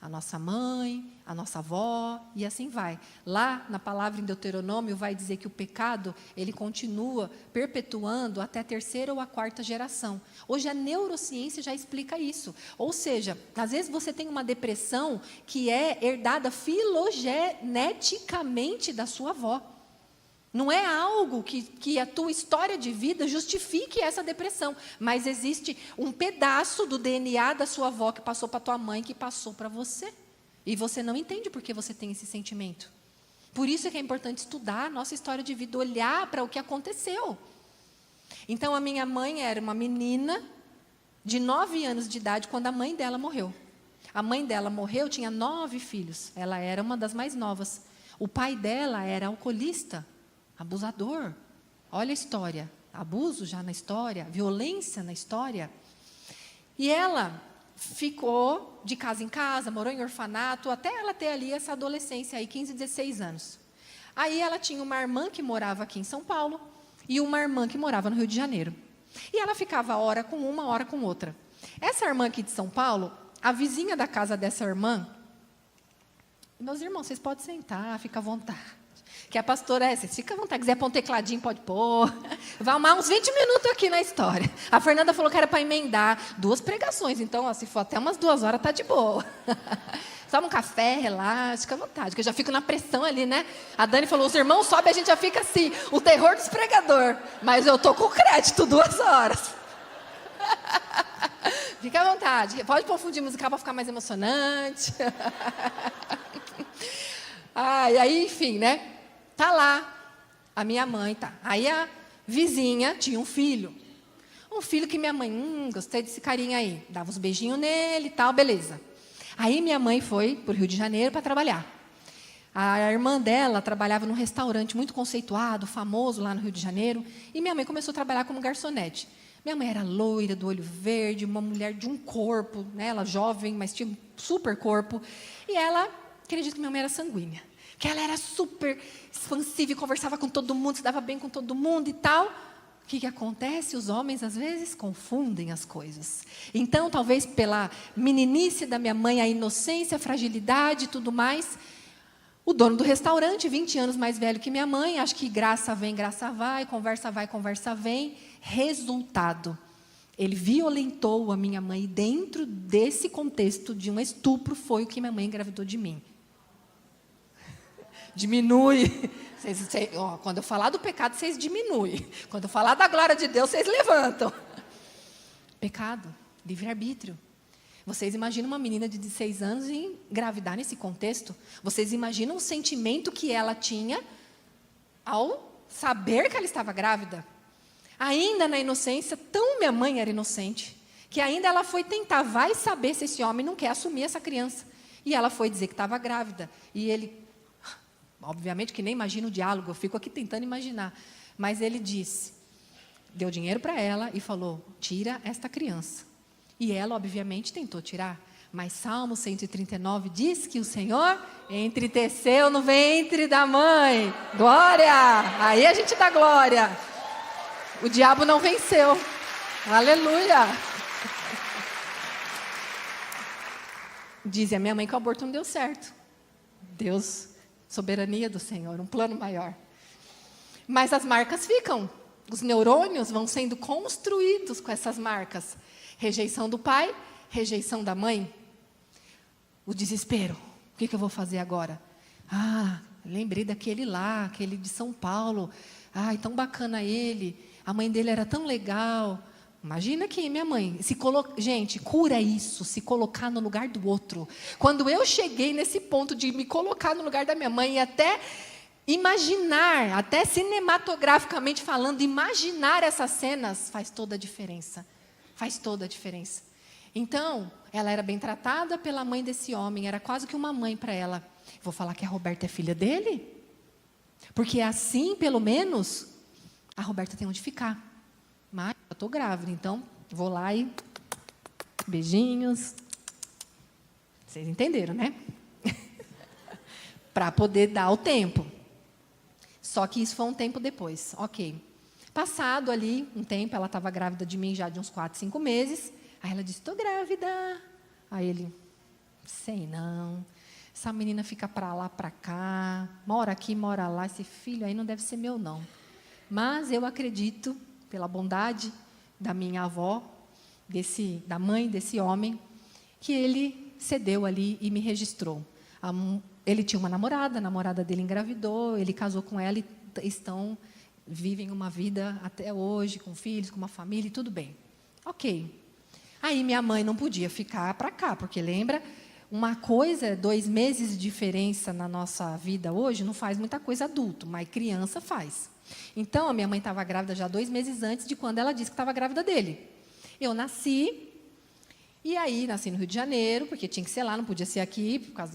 [SPEAKER 1] A nossa mãe, a nossa avó, e assim vai. Lá, na palavra em Deuteronômio, vai dizer que o pecado, ele continua perpetuando até a terceira ou a quarta geração. Hoje a neurociência já explica isso. Ou seja, às vezes você tem uma depressão que é herdada filogeneticamente da sua avó. Não é algo que a tua história de vida justifique essa depressão, mas existe um pedaço do DNA da sua avó que passou para tua mãe, que passou para você. E você não entende por que você tem esse sentimento. Por isso é que é importante estudar a nossa história de vida, olhar para o que aconteceu. Então, a minha mãe era uma menina de 9 anos de idade quando a mãe dela morreu. A mãe dela morreu, tinha 9 filhos. Ela era uma das mais novas. O pai dela era alcoolista. Abusador. Olha a história. Abuso já na história, violência na história. E ela ficou de casa em casa, morou em orfanato, até ela ter ali essa adolescência, aí 15, 16 anos. Aí ela tinha uma irmã que morava aqui em São Paulo e uma irmã que morava no Rio de Janeiro. E ela ficava hora com uma, hora com outra. Essa irmã aqui de São Paulo, a vizinha da casa dessa irmã, meus irmãos, vocês podem sentar, fica à vontade. Que a pastora vocês ficam à vontade, quiser pôr um tecladinho, pode pôr. Vai arrumar uns 20 minutos aqui na história. A Fernanda falou que era para emendar 2 pregações, então, se for até umas 2 horas, tá de boa. Toma um café, relaxa, fica à vontade, que eu já fico na pressão ali, né? A Dani falou, os irmãos sobem, a gente já fica assim, o terror dos pregadores. Mas eu tô com crédito, 2 horas. Fica à vontade, pode confundir musical para ficar mais emocionante. E aí, enfim, né? Tá lá, a minha mãe tá. Aí a vizinha tinha um filho que minha mãe, gostei desse carinha aí, dava uns beijinhos nele e tal, beleza. Aí minha mãe foi para o Rio de Janeiro para trabalhar. A irmã dela trabalhava num restaurante muito conceituado, famoso lá no Rio de Janeiro, e minha mãe começou a trabalhar como garçonete. Minha mãe era loira, do olho verde, uma mulher de um corpo, né? Ela jovem, mas tinha um super corpo. E ela, acredito que minha mãe era sanguínea, que ela era super expansiva e conversava com todo mundo, se dava bem com todo mundo e tal. O que acontece? Os homens, às vezes, confundem as coisas. Então, talvez pela meninice da minha mãe, a inocência, a fragilidade e tudo mais, o dono do restaurante, 20 anos mais velho que minha mãe, acho que graça vem, graça vai, conversa vem. Resultado, ele violentou a minha mãe, e dentro desse contexto de um estupro, foi o que minha mãe engravidou de mim. Diminui. Quando eu falar do pecado, vocês diminuem. Quando eu falar da glória de Deus, vocês levantam. Pecado, livre-arbítrio. Vocês imaginam uma menina de 16 anos engravidar nesse contexto? Vocês imaginam o sentimento que ela tinha ao saber que ela estava grávida? Ainda na inocência, tão minha mãe era inocente, que ainda ela foi tentar, vai saber se esse homem não quer assumir essa criança. E ela foi dizer que estava grávida. E ele, obviamente que nem imagina o diálogo, eu fico aqui tentando imaginar. Mas ele disse, deu dinheiro para ela e falou, tira esta criança. E ela, obviamente, tentou tirar. Mas Salmo 139 diz que o Senhor entriteceu no ventre da mãe. Glória! Aí a gente dá glória. O diabo não venceu. Aleluia! Diz a minha mãe que o aborto não deu certo. Deus, soberania do Senhor, um plano maior. Mas as marcas ficam. Os neurônios vão sendo construídos com essas marcas. Rejeição do pai, rejeição da mãe. O desespero. O que eu vou fazer agora? Lembrei daquele lá, aquele de São Paulo. Tão bacana ele. A mãe dele era tão legal. Imagina que minha mãe, gente, cura isso, se colocar no lugar do outro. Quando eu cheguei nesse ponto de me colocar no lugar da minha mãe e até imaginar, até cinematograficamente falando, imaginar essas cenas, faz toda a diferença. Faz toda a diferença. Então, ela era bem tratada pela mãe desse homem, era quase que uma mãe para ela. Vou falar que a Roberta é filha dele? Porque assim, pelo menos, a Roberta tem onde ficar. Mas eu estou grávida, então vou lá e beijinhos. Vocês entenderam, né? Para poder dar o tempo. Só que isso foi um tempo depois. Ok. Passado ali um tempo, ela estava grávida de mim já de uns 4, 5 meses. Aí ela disse, estou grávida. Aí ele, sei não. Essa menina fica para lá, para cá. Mora aqui, mora lá. Esse filho aí não deve ser meu, não. Mas eu acredito, pela bondade da minha avó, da mãe desse homem, que ele cedeu ali e me registrou. Ele tinha uma namorada, a namorada dele engravidou, ele casou com ela e vivem uma vida até hoje, com filhos, com uma família e tudo bem. Ok. Aí minha mãe não podia ficar para cá, porque lembra, uma coisa, 2 meses de diferença na nossa vida hoje, não faz muita coisa adulto, mas criança faz. Então, a minha mãe estava grávida já 2 meses antes de quando ela disse que estava grávida dele. Eu nasci, e aí nasci no Rio de Janeiro, porque tinha que ser lá, não podia ser aqui, por causa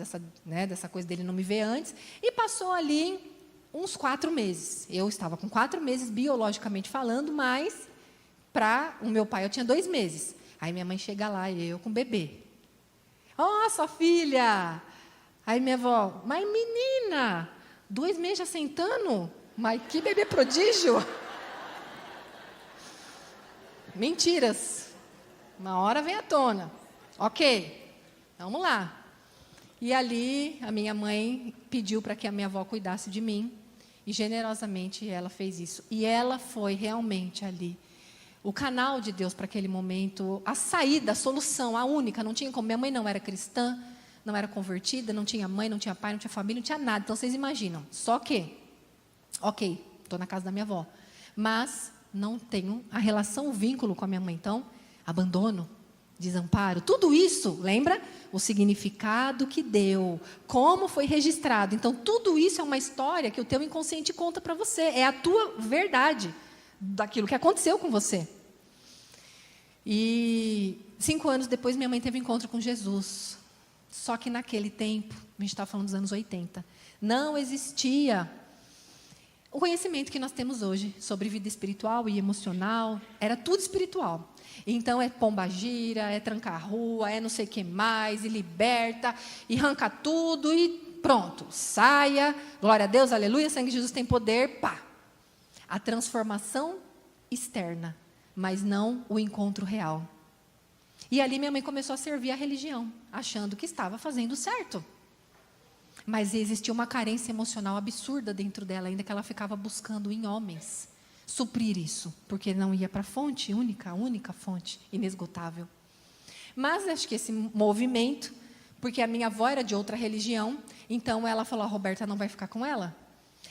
[SPEAKER 1] dessa coisa dele não me ver antes, e passou ali uns 4 meses. Eu estava com 4 meses, biologicamente falando, mas para o meu pai eu tinha 2 meses. Aí minha mãe chega lá e eu com o bebê. Sua filha! Aí minha avó, mas menina, 2 meses já sentando? Mas que bebê prodígio! Mentiras. Uma hora vem à tona. Ok, vamos lá. E ali a minha mãe pediu para que a minha avó cuidasse de mim. E generosamente ela fez isso. E ela foi realmente ali o canal de Deus para aquele momento, a saída, a solução, a única. Não tinha como. Minha mãe não era cristã, não era convertida, não tinha mãe, não tinha pai, não tinha família, não tinha nada. Então vocês imaginam. Só que, ok, estou na casa da minha avó, mas não tenho a relação, o vínculo com a minha mãe. Então, abandono, desamparo, tudo isso, lembra? O significado que deu, como foi registrado. Então, tudo isso é uma história que o teu inconsciente conta para você. É a tua verdade daquilo que aconteceu com você. E 5 anos depois, minha mãe teve um encontro com Jesus. Só que naquele tempo, a gente está falando dos anos 80, não existia o conhecimento que nós temos hoje sobre vida espiritual e emocional. Era tudo espiritual. Então é pombagira, é trancar a rua, é não sei o que mais, e liberta, e arranca tudo, e pronto, saia, glória a Deus, aleluia, sangue de Jesus tem poder, pá. A transformação externa, mas não o encontro real. E ali minha mãe começou a servir a religião, achando que estava fazendo certo. Mas existia uma carência emocional absurda dentro dela, ainda que ela ficava buscando em homens suprir isso, porque não ia para a fonte única, a única fonte, inesgotável. Mas acho que esse movimento, porque a minha avó era de outra religião, então ela falou, a Roberta não vai ficar com ela.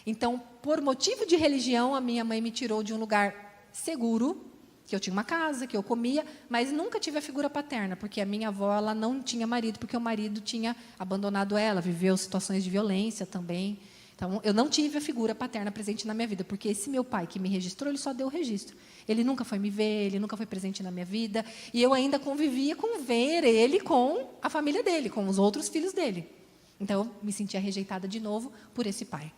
[SPEAKER 1] Então, por motivo de religião, a minha mãe me tirou de um lugar seguro, que eu tinha uma casa, que eu comia, mas nunca tive a figura paterna, porque a minha avó ela não tinha marido, porque o marido tinha abandonado ela, viveu situações de violência também. Então, eu não tive a figura paterna presente na minha vida, porque esse meu pai que me registrou, ele só deu o registro. Ele nunca foi me ver, ele nunca foi presente na minha vida, e eu ainda convivia com ver ele com a família dele, com os outros filhos dele. Então, eu me sentia rejeitada de novo por esse pai.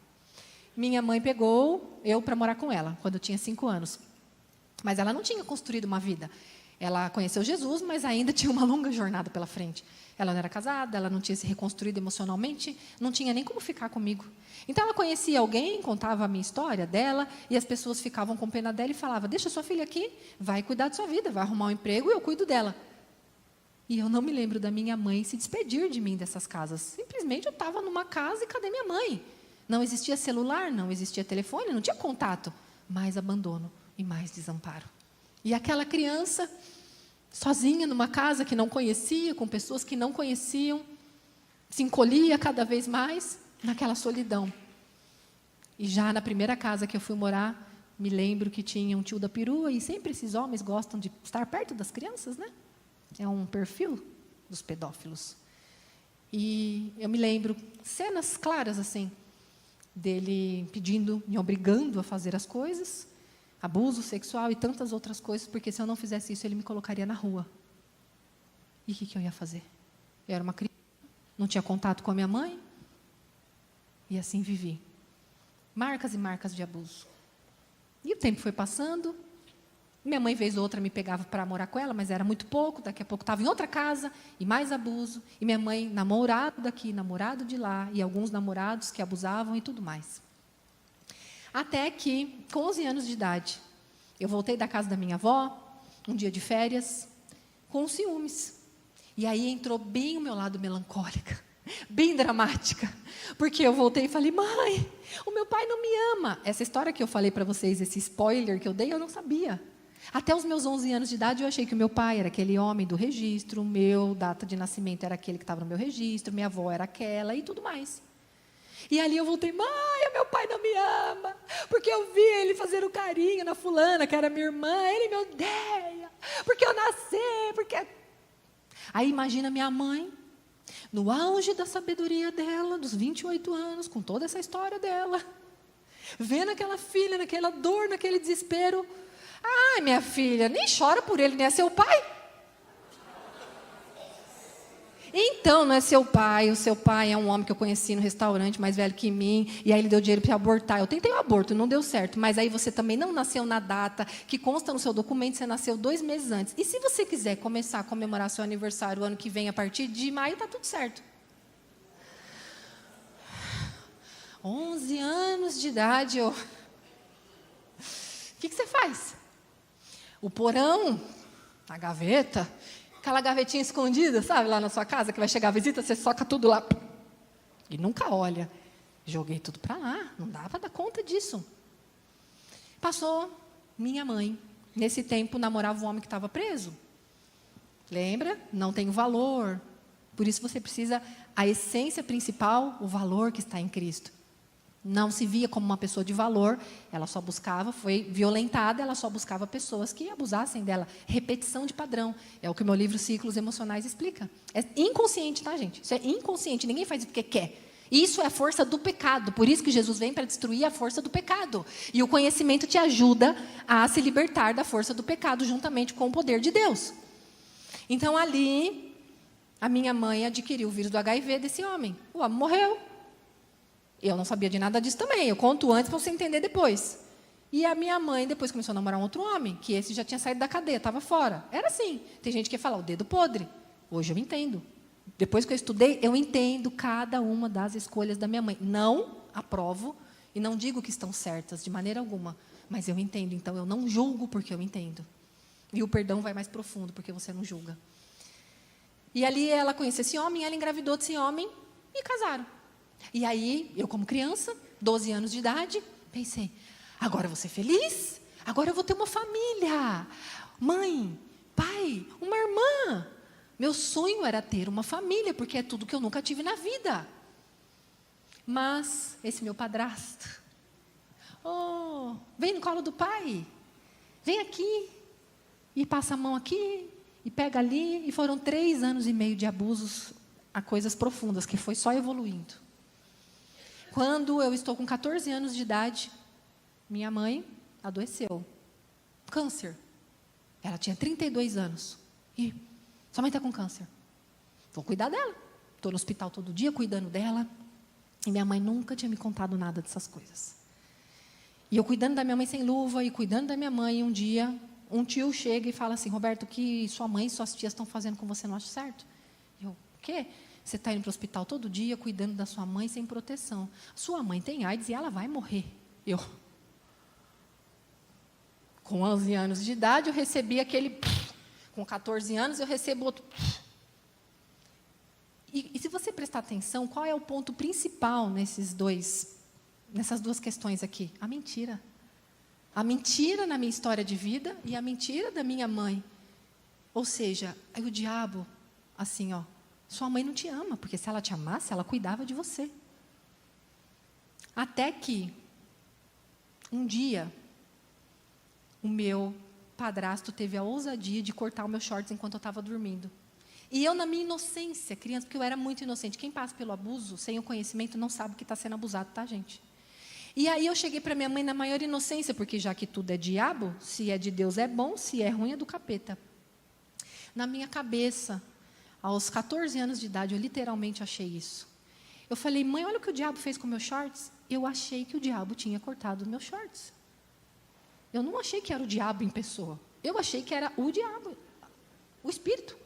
[SPEAKER 1] Minha mãe pegou eu para morar com ela, quando eu tinha 5 anos. Mas ela não tinha construído uma vida. Ela conheceu Jesus, mas ainda tinha uma longa jornada pela frente. Ela não era casada, ela não tinha se reconstruído emocionalmente, não tinha nem como ficar comigo. Então, ela conhecia alguém, contava a minha história dela, e as pessoas ficavam com pena dela e falavam, deixa sua filha aqui, vai cuidar da sua vida, vai arrumar um emprego e eu cuido dela. E eu não me lembro da minha mãe se despedir de mim dessas casas. Simplesmente eu estava numa casa e cadê minha mãe? Não existia celular, não existia telefone, não tinha contato. Mais abandono e mais desamparo. E aquela criança, sozinha numa casa que não conhecia, com pessoas que não conheciam, se encolhia cada vez mais naquela solidão. E já na primeira casa que eu fui morar, me lembro que tinha um tio da perua, e sempre esses homens gostam de estar perto das crianças, né? É um perfil dos pedófilos. E eu me lembro, cenas claras assim, dele pedindo, me obrigando a fazer as coisas, abuso sexual e tantas outras coisas, porque se eu não fizesse isso, ele me colocaria na rua. E o que eu ia fazer? Eu era uma criança, não tinha contato com a minha mãe, e assim vivi. Marcas e marcas de abuso. E o tempo foi passando, minha mãe, vez ou outra, me pegava para morar com ela, mas era muito pouco, daqui a pouco estava em outra casa, e mais abuso, e minha mãe, namorado daqui, namorado de lá, e alguns namorados que abusavam e tudo mais. Até que, com 11 anos de idade, eu voltei da casa da minha avó, um dia de férias, com ciúmes. E aí entrou bem o meu lado melancólica, bem dramática, porque eu voltei e falei, mãe, o meu pai não me ama. Essa história que eu falei para vocês, esse spoiler que eu dei, eu não sabia. Até os meus 11 anos de idade, eu achei que o meu pai era aquele homem do registro, o meu data de nascimento era aquele que estava no meu registro, minha avó era aquela e tudo mais. E ali eu voltei, mãe, o meu pai não me ama, porque eu vi ele fazer o carinho na fulana, que era minha irmã, ele me odeia, porque eu nasci, porque... Aí imagina minha mãe, no auge da sabedoria dela, dos 28 anos, com toda essa história dela, vendo aquela filha, naquela dor, naquele desespero. Ai, minha filha, nem chora por ele, nem é seu pai. Então, não é seu pai, o seu pai é um homem que eu conheci no restaurante, mais velho que mim, e aí ele deu dinheiro para abortar. Eu tentei o aborto, não deu certo, mas aí você também não nasceu na data que consta no seu documento, você nasceu 2 meses antes. E se você quiser começar a comemorar seu aniversário o ano que vem, a partir de maio, está tudo certo. 11 anos de idade, o que você faz? O porão, a gaveta, aquela gavetinha escondida, sabe, lá na sua casa, que vai chegar a visita, você soca tudo lá. E nunca olha. Joguei tudo para lá, não dá para dar conta disso. Passou minha mãe. Nesse tempo, namorava um homem que estava preso. Lembra? Não tem valor. Por isso você precisa, a essência principal, o valor que está em Cristo. Não se via como uma pessoa de valor, ela só buscava, foi violentada, ela só buscava pessoas que abusassem dela. Repetição de padrão. É o que o meu livro Ciclos Emocionais explica. É inconsciente, tá, gente? Isso é inconsciente, ninguém faz isso porque quer. Isso é a força do pecado, por isso que Jesus vem para destruir a força do pecado. E o conhecimento te ajuda a se libertar da força do pecado, juntamente com o poder de Deus. Então, ali, a minha mãe adquiriu o vírus do HIV desse homem. O homem morreu. Eu não sabia de nada disso também. Eu conto antes para você entender depois. E a minha mãe depois começou a namorar um outro homem, que esse já tinha saído da cadeia, estava fora. Era assim. Tem gente que fala, o dedo podre. Hoje eu entendo. Depois que eu estudei, eu entendo cada uma das escolhas da minha mãe. Não aprovo e não digo que estão certas, de maneira alguma. Mas eu entendo, então eu não julgo porque eu entendo. E o perdão vai mais profundo, porque você não julga. E ali ela conheceu esse homem, ela engravidou desse homem e casaram. E aí, eu como criança, 12 anos de idade, pensei, agora eu vou ser feliz, agora eu vou ter uma família, mãe, pai, uma irmã. Meu sonho era ter uma família, porque é tudo que eu nunca tive na vida. Mas, esse meu padrasto, vem no colo do pai, vem aqui, e passa a mão aqui, e pega ali, e foram 3 anos e meio de abusos a coisas profundas, que foi só evoluindo. Quando eu estou com 14 anos de idade, minha mãe adoeceu. Câncer. Ela tinha 32 anos. E sua mãe está com câncer. Vou cuidar dela. Estou no hospital todo dia, cuidando dela. E minha mãe nunca tinha me contado nada dessas coisas. E eu cuidando da minha mãe sem luva, e cuidando da minha mãe, um dia, um tio chega e fala assim, Roberto, o que sua mãe e suas tias estão fazendo com você, não acho certo? Eu, o quê? Você está indo para o hospital todo dia, cuidando da sua mãe sem proteção. Sua mãe tem AIDS e ela vai morrer. Eu, com 11 anos de idade, eu recebi aquele... Com 14 anos, eu recebo outro... E se você prestar atenção, qual é o ponto principal nessas duas questões aqui? A mentira. A mentira na minha história de vida e a mentira da minha mãe. Ou seja, o diabo, assim, sua mãe não te ama, porque se ela te amasse, ela cuidava de você. Até que, um dia, o meu padrasto teve a ousadia de cortar os meus shorts enquanto eu estava dormindo. E eu, na minha inocência, criança, porque eu era muito inocente. Quem passa pelo abuso, sem o conhecimento, não sabe que está sendo abusado, tá, gente? E aí eu cheguei para minha mãe na maior inocência, porque já que tudo é diabo, se é de Deus é bom, se é ruim é do capeta. Na minha cabeça, aos 14 anos de idade, eu literalmente achei isso. Eu falei, mãe, olha o que o diabo fez com meus shorts. Eu achei que o diabo tinha cortado meus shorts. Eu não achei que era o diabo em pessoa. Eu achei que era o diabo, o espírito.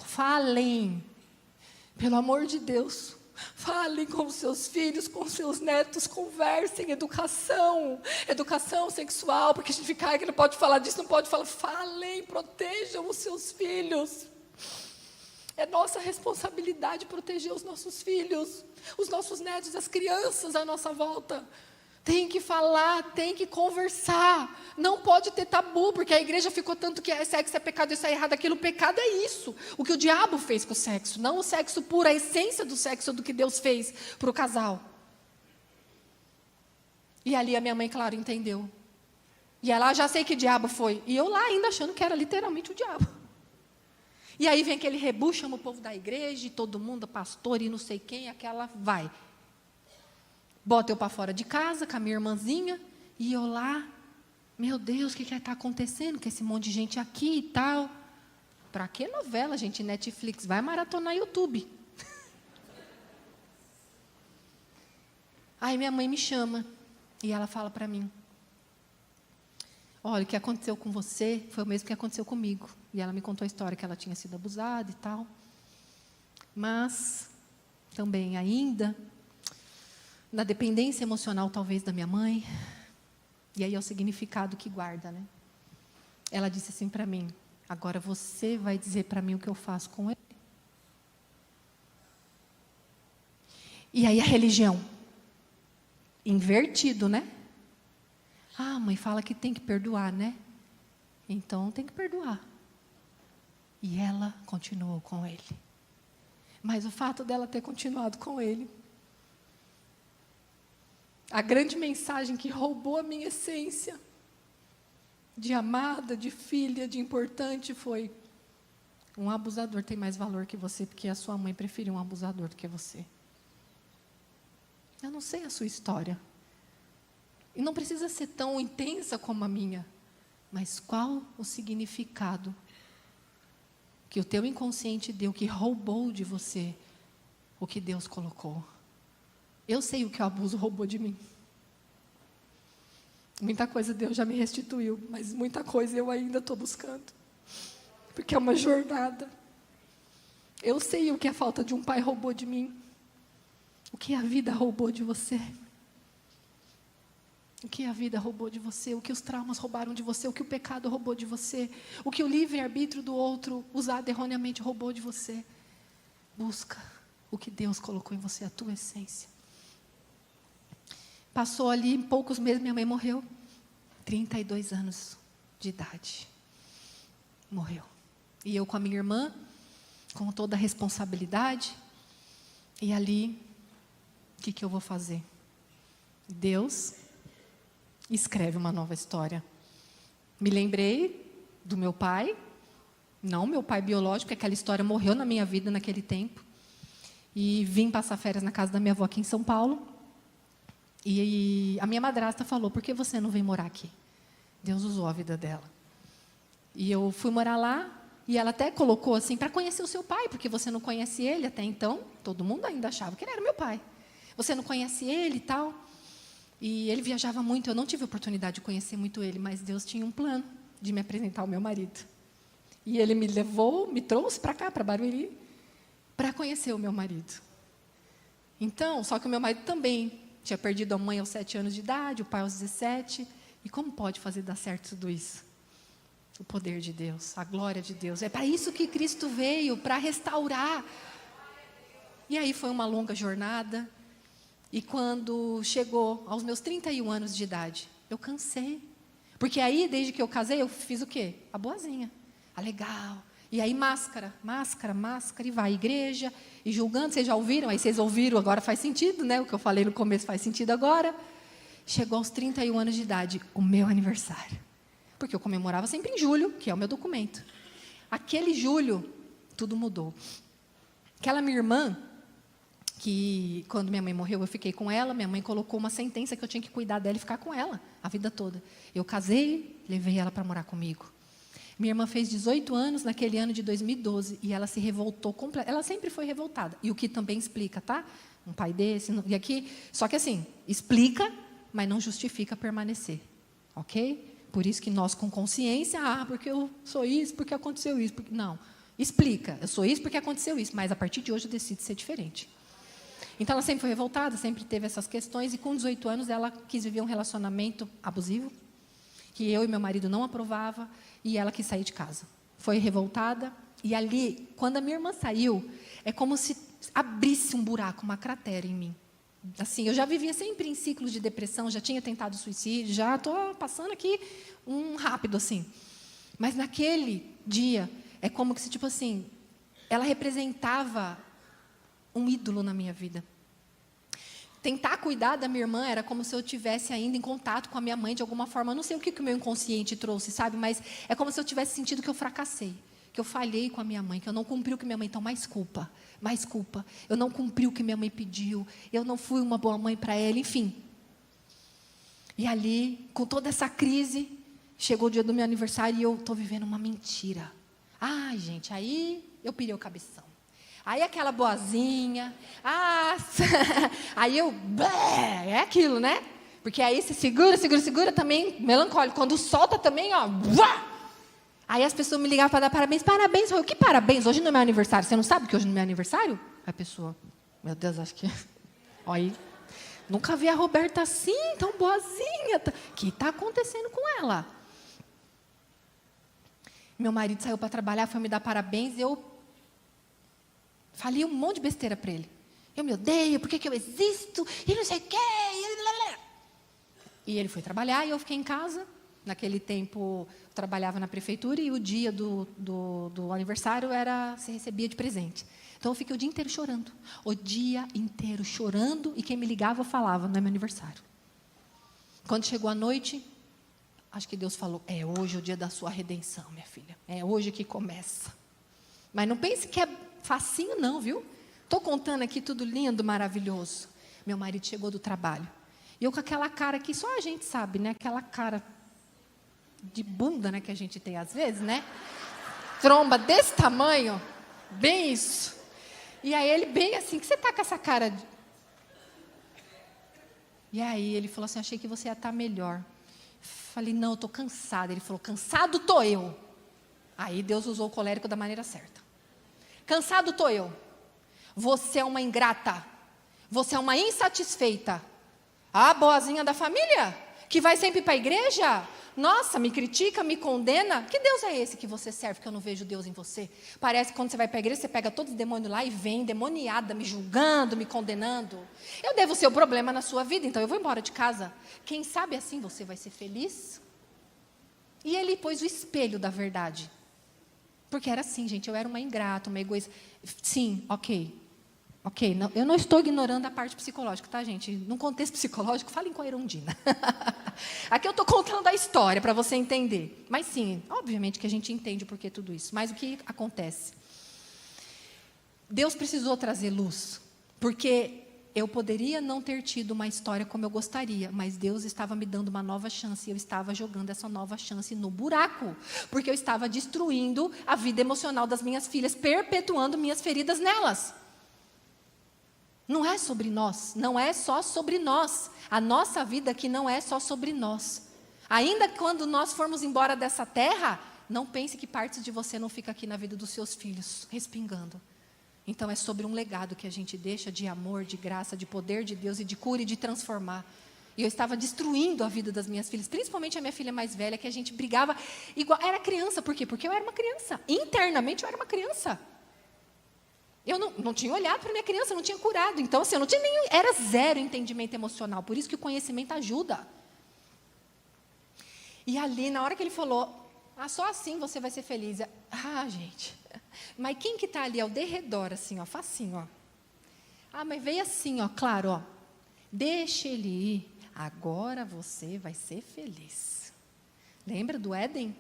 [SPEAKER 1] Falem, pelo amor de Deus, falem com os seus filhos, com os seus netos, conversem, educação sexual, porque a gente fica, que não pode falar disso, não pode falar, falem, protejam os seus filhos. É nossa responsabilidade proteger os nossos filhos, os nossos netos, as crianças à nossa volta. Tem que falar, tem que conversar. Não pode ter tabu, porque a igreja ficou tanto que sexo é pecado, isso é errado, aquilo. O pecado é isso. O que o diabo fez com o sexo. Não o sexo puro, a essência do sexo do que Deus fez para o casal. E ali a minha mãe, claro, entendeu. E ela, já sei que diabo foi. E eu lá ainda achando que era literalmente o diabo. E aí vem aquele rebu, chama o povo da igreja, e todo mundo, pastor e não sei quem, aquela vai. Bota eu para fora de casa com a minha irmãzinha, e eu lá, meu Deus, o que está acontecendo com esse monte de gente aqui e tal? Para que novela, gente, Netflix? Vai maratonar YouTube. Aí minha mãe me chama, e ela fala para mim, olha, o que aconteceu com você foi o mesmo que aconteceu comigo. E ela me contou a história que ela tinha sido abusada e tal. Mas, também ainda... na dependência emocional, talvez, da minha mãe. E aí é o significado que guarda, né? Ela disse assim para mim, agora você vai dizer para mim o que eu faço com ele. E aí a religião, invertido, né? Ah, mãe fala que tem que perdoar, né? Então tem que perdoar. E ela continuou com ele. Mas o fato dela ter continuado com ele, a grande mensagem que roubou a minha essência de amada, de filha, de importante foi: um abusador tem mais valor que você, porque a sua mãe preferiu um abusador do que você. Eu não sei a sua história. E não precisa ser tão intensa como a minha. Mas qual o significado que o teu inconsciente deu, que roubou de você o que Deus colocou. Eu sei o que o abuso roubou de mim. Muita coisa Deus já me restituiu, mas muita coisa eu ainda estou buscando. Porque é uma jornada. Eu sei o que a falta de um pai roubou de mim. O que a vida roubou de você. O que a vida roubou de você, o que os traumas roubaram de você, o que o pecado roubou de você, o que o livre-arbítrio do outro, usado erroneamente, roubou de você. Busca o que Deus colocou em você, a tua essência. Passou ali, em poucos meses, minha mãe morreu. 32 anos de idade. Morreu. E eu com a minha irmã, com toda a responsabilidade. E ali, o que eu vou fazer? Deus escreve uma nova história. Me lembrei do meu pai, não meu pai biológico, porque aquela história morreu na minha vida naquele tempo. E vim passar férias na casa da minha avó aqui em São Paulo. E a minha madrasta falou, por que você não vem morar aqui? Deus usou a vida dela. E eu fui morar lá, e ela até colocou assim, para conhecer o seu pai, porque você não conhece ele até então. Todo mundo ainda achava que ele era meu pai. Você não conhece ele e tal. E ele viajava muito, eu não tive a oportunidade de conhecer muito ele, mas Deus tinha um plano de me apresentar ao meu marido. E ele me levou, me trouxe para cá, para Barueri, para conhecer o meu marido. Então, só que o meu marido também tinha perdido a mãe aos 7 anos de idade, o pai aos 17. E como pode fazer dar certo tudo isso? O poder de Deus, a glória de Deus. É para isso que Cristo veio, para restaurar. E aí foi uma longa jornada. E quando chegou aos meus 31 anos de idade, eu cansei. Porque aí, desde que eu casei, eu fiz o quê? A boazinha, a legal. E aí máscara, e vai à igreja, e julgando, vocês já ouviram? Aí vocês ouviram, agora faz sentido, né? O que eu falei no começo faz sentido agora. Chegou aos 31 anos de idade, o meu aniversário. Porque eu comemorava sempre em julho, que é o meu documento. Aquele julho, tudo mudou. Aquela minha irmã, que quando minha mãe morreu, eu fiquei com ela, minha mãe colocou uma sentença que eu tinha que cuidar dela e ficar com ela a vida toda. Eu casei, levei ela para morar comigo. Minha irmã fez 18 anos naquele ano de 2012 e ela se revoltou completamente. Ela sempre foi revoltada. E o que também explica, tá? Um pai desse, e aqui, só que assim, explica, mas não justifica permanecer. Ok? Por isso que nós com consciência, porque eu sou isso, porque aconteceu isso. Porque... Não, explica, eu sou isso porque aconteceu isso, mas a partir de hoje eu decido ser diferente. Então ela sempre foi revoltada, sempre teve essas questões, e com 18 anos ela quis viver um relacionamento abusivo, que eu e meu marido não aprovava, e ela quis sair de casa. Foi revoltada, e ali, quando a minha irmã saiu, é como se abrisse um buraco, uma cratera em mim. Assim, eu já vivia sempre em ciclos de depressão, já tinha tentado suicídio, já estou passando aqui um rápido assim. Mas naquele dia, é como que se, tipo assim, ela representava um ídolo na minha vida. Tentar cuidar da minha irmã era como se eu tivesse ainda em contato com a minha mãe de alguma forma. Eu não sei o que o meu inconsciente trouxe, sabe? Mas é como se eu tivesse sentido que eu fracassei, que eu falhei com a minha mãe, que eu não cumpri o que minha mãe... Então, mais culpa. Eu não cumpri o que minha mãe pediu. Eu não fui uma boa mãe para ela, enfim. E ali, com toda essa crise, chegou o dia do meu aniversário e eu estou vivendo uma mentira. Ai, gente, aí eu pirei o cabeção. Aí aquela boazinha, aí eu, é aquilo, né? Porque aí você segura também, melancólico. Quando solta também, ó, aí as pessoas me ligavam para dar parabéns. Parabéns, que parabéns? Hoje não é meu aniversário. Você não sabe que hoje não é meu aniversário? Aí a pessoa, meu Deus, acho que... Olha aí, nunca vi a Roberta assim, tão boazinha. O que está acontecendo com ela? Meu marido saiu para trabalhar, foi me dar parabéns, e eu falei um monte de besteira para ele. Eu me odeio, por que eu existo? E não sei o quê. E ele foi trabalhar e eu fiquei em casa. Naquele tempo, eu trabalhava na prefeitura e o dia do aniversário se recebia de presente. Então, eu fiquei o dia inteiro chorando. O dia inteiro chorando, e quem me ligava falava, não é meu aniversário. Quando chegou a noite, acho que Deus falou, é hoje o dia da sua redenção, minha filha. É hoje que começa. Mas não pense que é facinho não, viu? Estou contando aqui tudo lindo, maravilhoso. Meu marido chegou do trabalho. E eu com aquela cara que só a gente sabe, né? Aquela cara de bunda, né, que a gente tem às vezes, né? tromba desse tamanho, bem isso. E aí ele bem assim, que você tá com essa cara de... E aí ele falou assim, achei que você ia estar melhor. Falei, não, eu estou cansada. Ele falou, cansado estou eu. Aí Deus usou o colérico da maneira certa. Cansado estou eu. Você é uma ingrata. Você é uma insatisfeita. A boazinha da família, que vai sempre para a igreja. Nossa, me critica, me condena. Que Deus é esse que você serve, que eu não vejo Deus em você? Parece que quando você vai para a igreja, você pega todos os demônios lá e vem demoniada, me julgando, me condenando. Eu devo ser o problema na sua vida, então eu vou embora de casa. Quem sabe assim você vai ser feliz? E ele pôs o espelho da verdade. Porque era assim, gente, eu era uma ingrata, uma egoísta. Sim, ok, não, eu não estou ignorando a parte psicológica, tá, gente? Num contexto psicológico, falem com a Erundina. Aqui eu estou contando a história para você entender. Mas sim, obviamente que a gente entende o porquê tudo isso. Mas o que acontece? Deus precisou trazer luz, porque eu poderia não ter tido uma história como eu gostaria, mas Deus estava me dando uma nova chance, e eu estava jogando essa nova chance no buraco, porque eu estava destruindo a vida emocional das minhas filhas, perpetuando minhas feridas nelas. Não é sobre nós, não é só sobre nós. A nossa vida aqui não é só sobre nós. Ainda quando nós formos embora dessa terra, não pense que partes de você não ficam aqui na vida dos seus filhos, respingando. Então é sobre um legado que a gente deixa de amor, de graça, de poder de Deus e de cura e de transformar. E eu estava destruindo a vida das minhas filhas, principalmente a minha filha mais velha, que a gente brigava igual. Era criança, por quê? Porque eu era uma criança. Internamente eu era uma criança. Eu não tinha olhado para minha criança, não tinha curado. Então, assim, eu não tinha nem... Era zero entendimento emocional. Por isso que o conhecimento ajuda. E ali, na hora que ele falou, só assim você vai ser feliz. Gente. Mas quem que está ali ao derredor, assim, ó, facinho, ó. Mas veio assim, ó, claro, ó. Deixa ele ir. Agora você vai ser feliz. Lembra do Éden?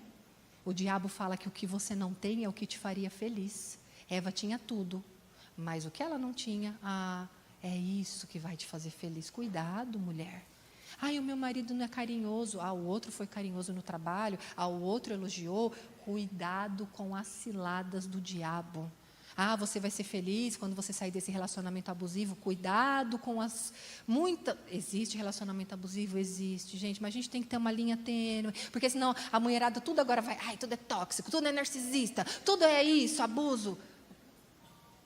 [SPEAKER 1] O diabo fala que o que você não tem é o que te faria feliz. Eva tinha tudo. Mas o que ela não tinha, é isso que vai te fazer feliz. Cuidado, mulher. O meu marido não é carinhoso. O outro foi carinhoso no trabalho. O outro elogiou. Cuidado com as ciladas do diabo. Você vai ser feliz quando você sair desse relacionamento abusivo. Cuidado com as... Existe relacionamento abusivo? Existe, gente. Mas a gente tem que ter uma linha tênue. Porque senão a mulherada tudo agora vai... tudo é tóxico, tudo é narcisista, tudo é isso, abuso.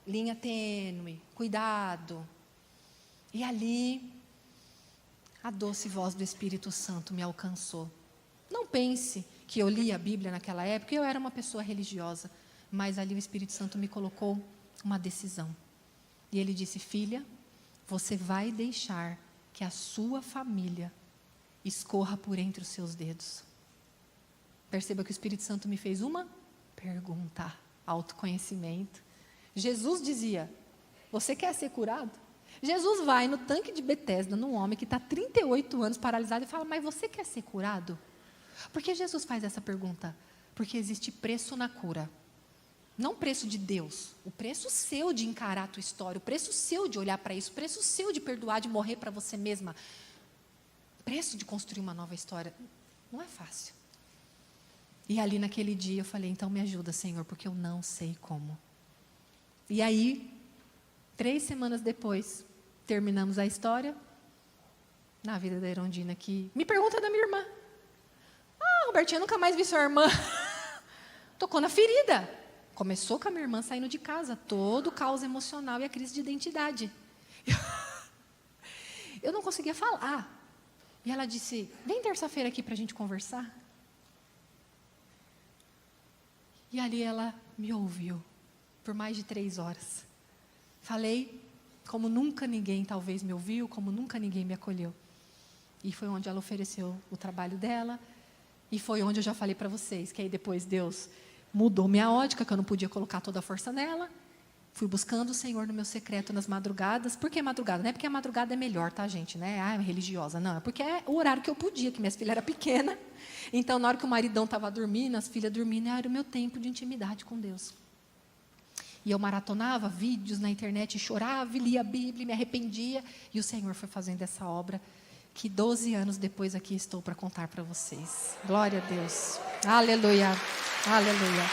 [SPEAKER 1] Linha tênue, cuidado. E ali, a doce voz do Espírito Santo me alcançou. Não pense que eu li a Bíblia naquela época, eu era uma pessoa religiosa, mas ali o Espírito Santo me colocou uma decisão. E ele disse, filha, você vai deixar que a sua família escorra por entre os seus dedos. Perceba que o Espírito Santo me fez uma pergunta, autoconhecimento. Jesus dizia, você quer ser curado? Jesus vai no tanque de Betesda, num homem que está 38 anos paralisado, e fala, mas você quer ser curado? Por que Jesus faz essa pergunta? Porque existe preço na cura. Não preço de Deus, o preço seu de encarar a tua história, o preço seu de olhar para isso, o preço seu de perdoar, de morrer para você mesma. Preço de construir uma nova história. Não é fácil. E ali naquele dia eu falei, então me ajuda, Senhor, porque eu não sei como. E aí, 3 semanas depois, terminamos a história na vida da Erundina, que me pergunta da minha irmã. Robertinha, nunca mais vi sua irmã. Tocou na ferida. Começou com a minha irmã saindo de casa, todo o caos emocional e a crise de identidade. Eu não conseguia falar. E ela disse, vem terça-feira aqui para a gente conversar. E ali ela me ouviu. Por mais de 3 horas. Falei como nunca ninguém talvez me ouviu, como nunca ninguém me acolheu. E foi onde ela ofereceu o trabalho dela. E foi onde eu já falei para vocês, que aí depois Deus mudou minha ótica, que eu não podia colocar toda a força nela. Fui buscando o Senhor no meu secreto nas madrugadas. Por que madrugada? Não é porque a madrugada é melhor, tá, gente? Né? É religiosa. Não, é porque é o horário que eu podia, que minhas filhas eram pequenas. Então, na hora que o maridão estava dormindo, as filhas dormindo, era o meu tempo de intimidade com Deus. E eu maratonava vídeos na internet, chorava, lia a Bíblia, me arrependia. E o Senhor foi fazendo essa obra, que 12 anos depois aqui estou para contar para vocês. Glória a Deus. Aleluia. Aleluia.